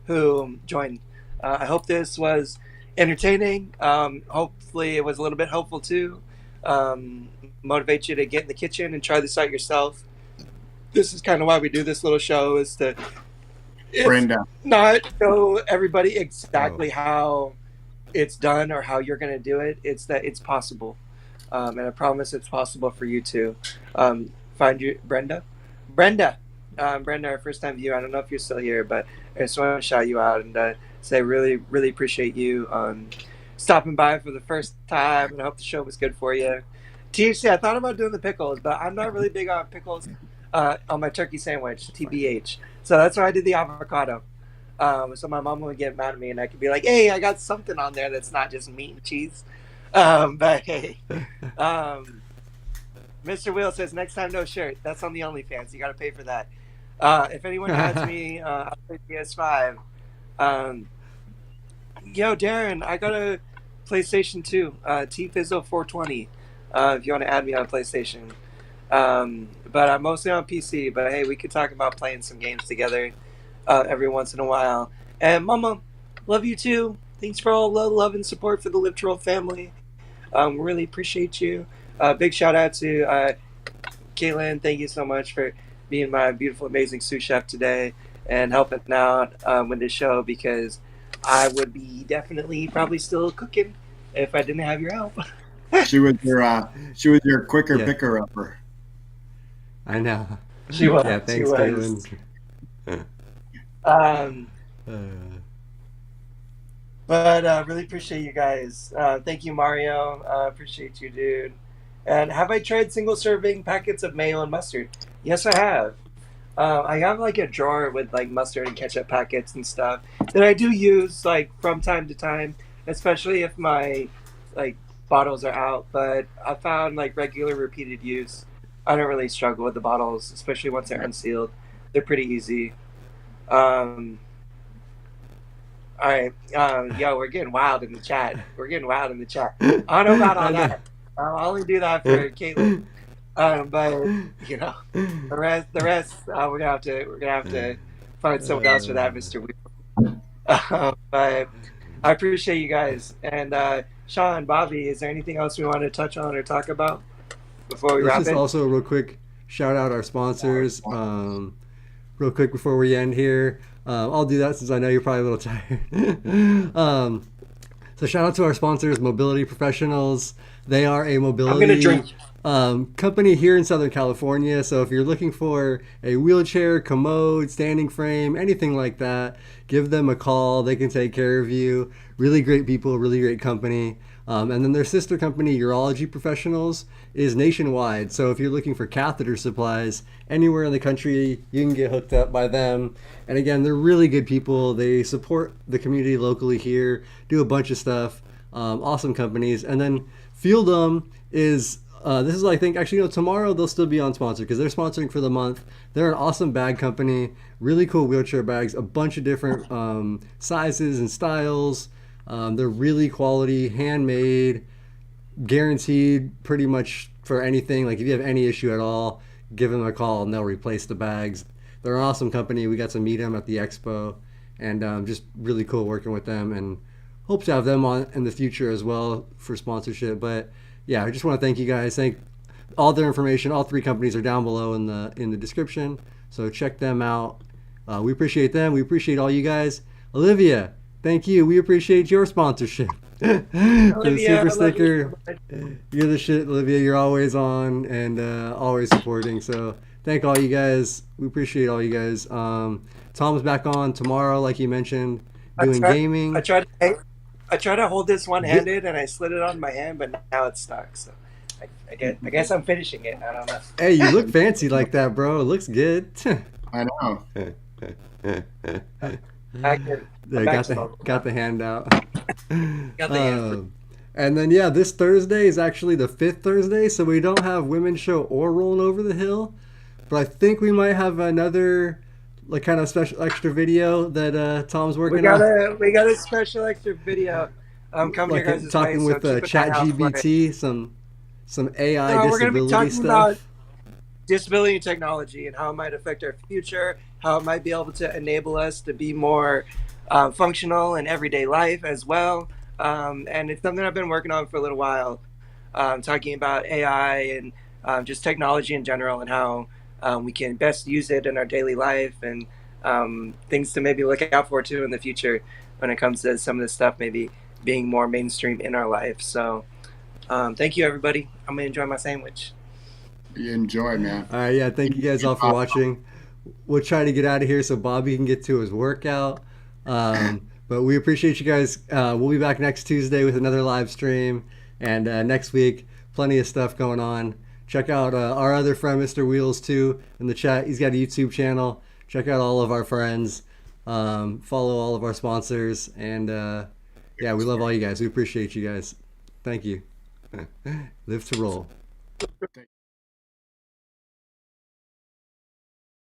who joined. I hope this was entertaining. Hopefully it was a little bit helpful too. Motivate you to get in the kitchen and try this out yourself. This is kind of why we do this little show, is to Brenda. not show everybody exactly how it's done or how you're going to do it. It's that it's possible. And I promise it's possible for you too. Find you, Brenda, our first time viewer. I don't know if you're still here, but I just want to shout you out and say really, really appreciate you stopping by for the first time, and I hope the show was good for you. THC, I thought about doing the pickles, but I'm not really big on pickles on my turkey sandwich, TBH. So that's why I did the avocado. So my mom would get mad at me, and I could be like, "Hey, I got something on there that's not just meat and cheese." But hey, Mr. Will says next time no shirt. That's on the OnlyFans. You got to pay for that. If anyone adds me, I'll play PS5. Yo, Darren, I got a PlayStation 2, T-Fizzle 420. If you want to add me on PlayStation. But I'm mostly on PC. But hey, we could talk about playing some games together every once in a while. And Mama, love you too. Thanks for all the love and support for the Live Troll family. Really appreciate you. Big shout out to Caitlin. Thank you so much for being my beautiful, amazing sous chef today and helping out with this show, because I would be definitely probably still cooking if I didn't have your help. She was your quicker picker upper. I know. She was. Yeah, thanks, Caitlin. But really appreciate you guys. Thank you, Mario. Appreciate you, dude. And have I tried single serving packets of mayo and mustard? Yes, I have. I have like a drawer with like mustard and ketchup packets and stuff that I do use like from time to time, especially if my like bottles are out. But I found like regular repeated use, I don't really struggle with the bottles, especially once they're unsealed. They're pretty easy. All right, yo, we're getting wild in the chat. I don't know about all that. I'll only do that for Caitlin. But you know, the rest, we're gonna have to find someone else for that, Mr. Weaver. But I appreciate you guys. And Shawn, Bobby, is there anything else we want to touch on or talk about before we wrap Let's it? just also real quick shout out our sponsors. Real quick before we end here. I'll do that since I know you're probably a little tired. So shout out to our sponsors, Mobility Professionals. They are a I'm gonna drink. mobility company here in Southern California. So if you're looking for a wheelchair, commode, standing frame, anything like that, give them a call. They can take care of you. Really great people, really great company. And then their sister company, Urology Professionals, is nationwide. So if you're looking for catheter supplies anywhere in the country, you can get hooked up by them. And again, they're really good people. They support the community locally here, do a bunch of stuff. Awesome companies. And then Feeldom is this is, I think, actually, tomorrow they'll still be on sponsor because they're sponsoring for the month. They're an awesome bag company, really cool wheelchair bags, a bunch of different sizes and styles. They're really quality, handmade, guaranteed pretty much for anything. Like if you have any issue at all, give them a call and they'll replace the bags. They're an awesome company. We got to meet them at the expo, and just really cool working with them, and hope to have them on in the future as well for sponsorship. But yeah, I just want to thank you guys. Thank all their information. All three companies are down below in the description, so check them out. We appreciate them. We appreciate all you guys. Olivia, thank you. We appreciate your sponsorship. For the Olivia, I super love sticker. you. You're the shit, Olivia. You're always on and always supporting. So thank all you guys. We appreciate all you guys. Tom's back on tomorrow, like you mentioned, I doing tried. I gaming. tried. I tried to hold this one-handed, and I slid it on my hand, but now it's stuck. So I guess I'm finishing it. I don't know. Hey, you look fancy like that, bro. It looks good. I know. Back in, There, back got the hand out. Got the hand. And then yeah, this Thursday is actually the fifth Thursday, so we don't have women's show or rolling over the hill, but I think we might have another like kind of special extra video that Tom's working on, We got a special extra video coming your like guys' way. talking So with keep an eye Chat out for it. GBT, some AI So we're going to be disability talking about stuff. disability technology and how it might affect our future, how it might be able to enable us to be more functional in everyday life as well. And it's something I've been working on for a little while, talking about AI and just technology in general and how we can best use it in our daily life and things to maybe look out for too in the future when it comes to some of this stuff maybe being more mainstream in our life. So thank you, everybody. I'm going to enjoy my sandwich. You enjoy, man. All right, yeah, thank you guys all for watching. We'll try to get out of here so Bobby can get to his workout. But we appreciate you guys. We'll be back next Tuesday with another live stream. And next week, plenty of stuff going on. Check out our other friend, Mr. Wheels, too, in the chat. He's got a YouTube channel. Check out all of our friends. Follow all of our sponsors. And yeah, we love all you guys. We appreciate you guys. Thank you. Live to roll.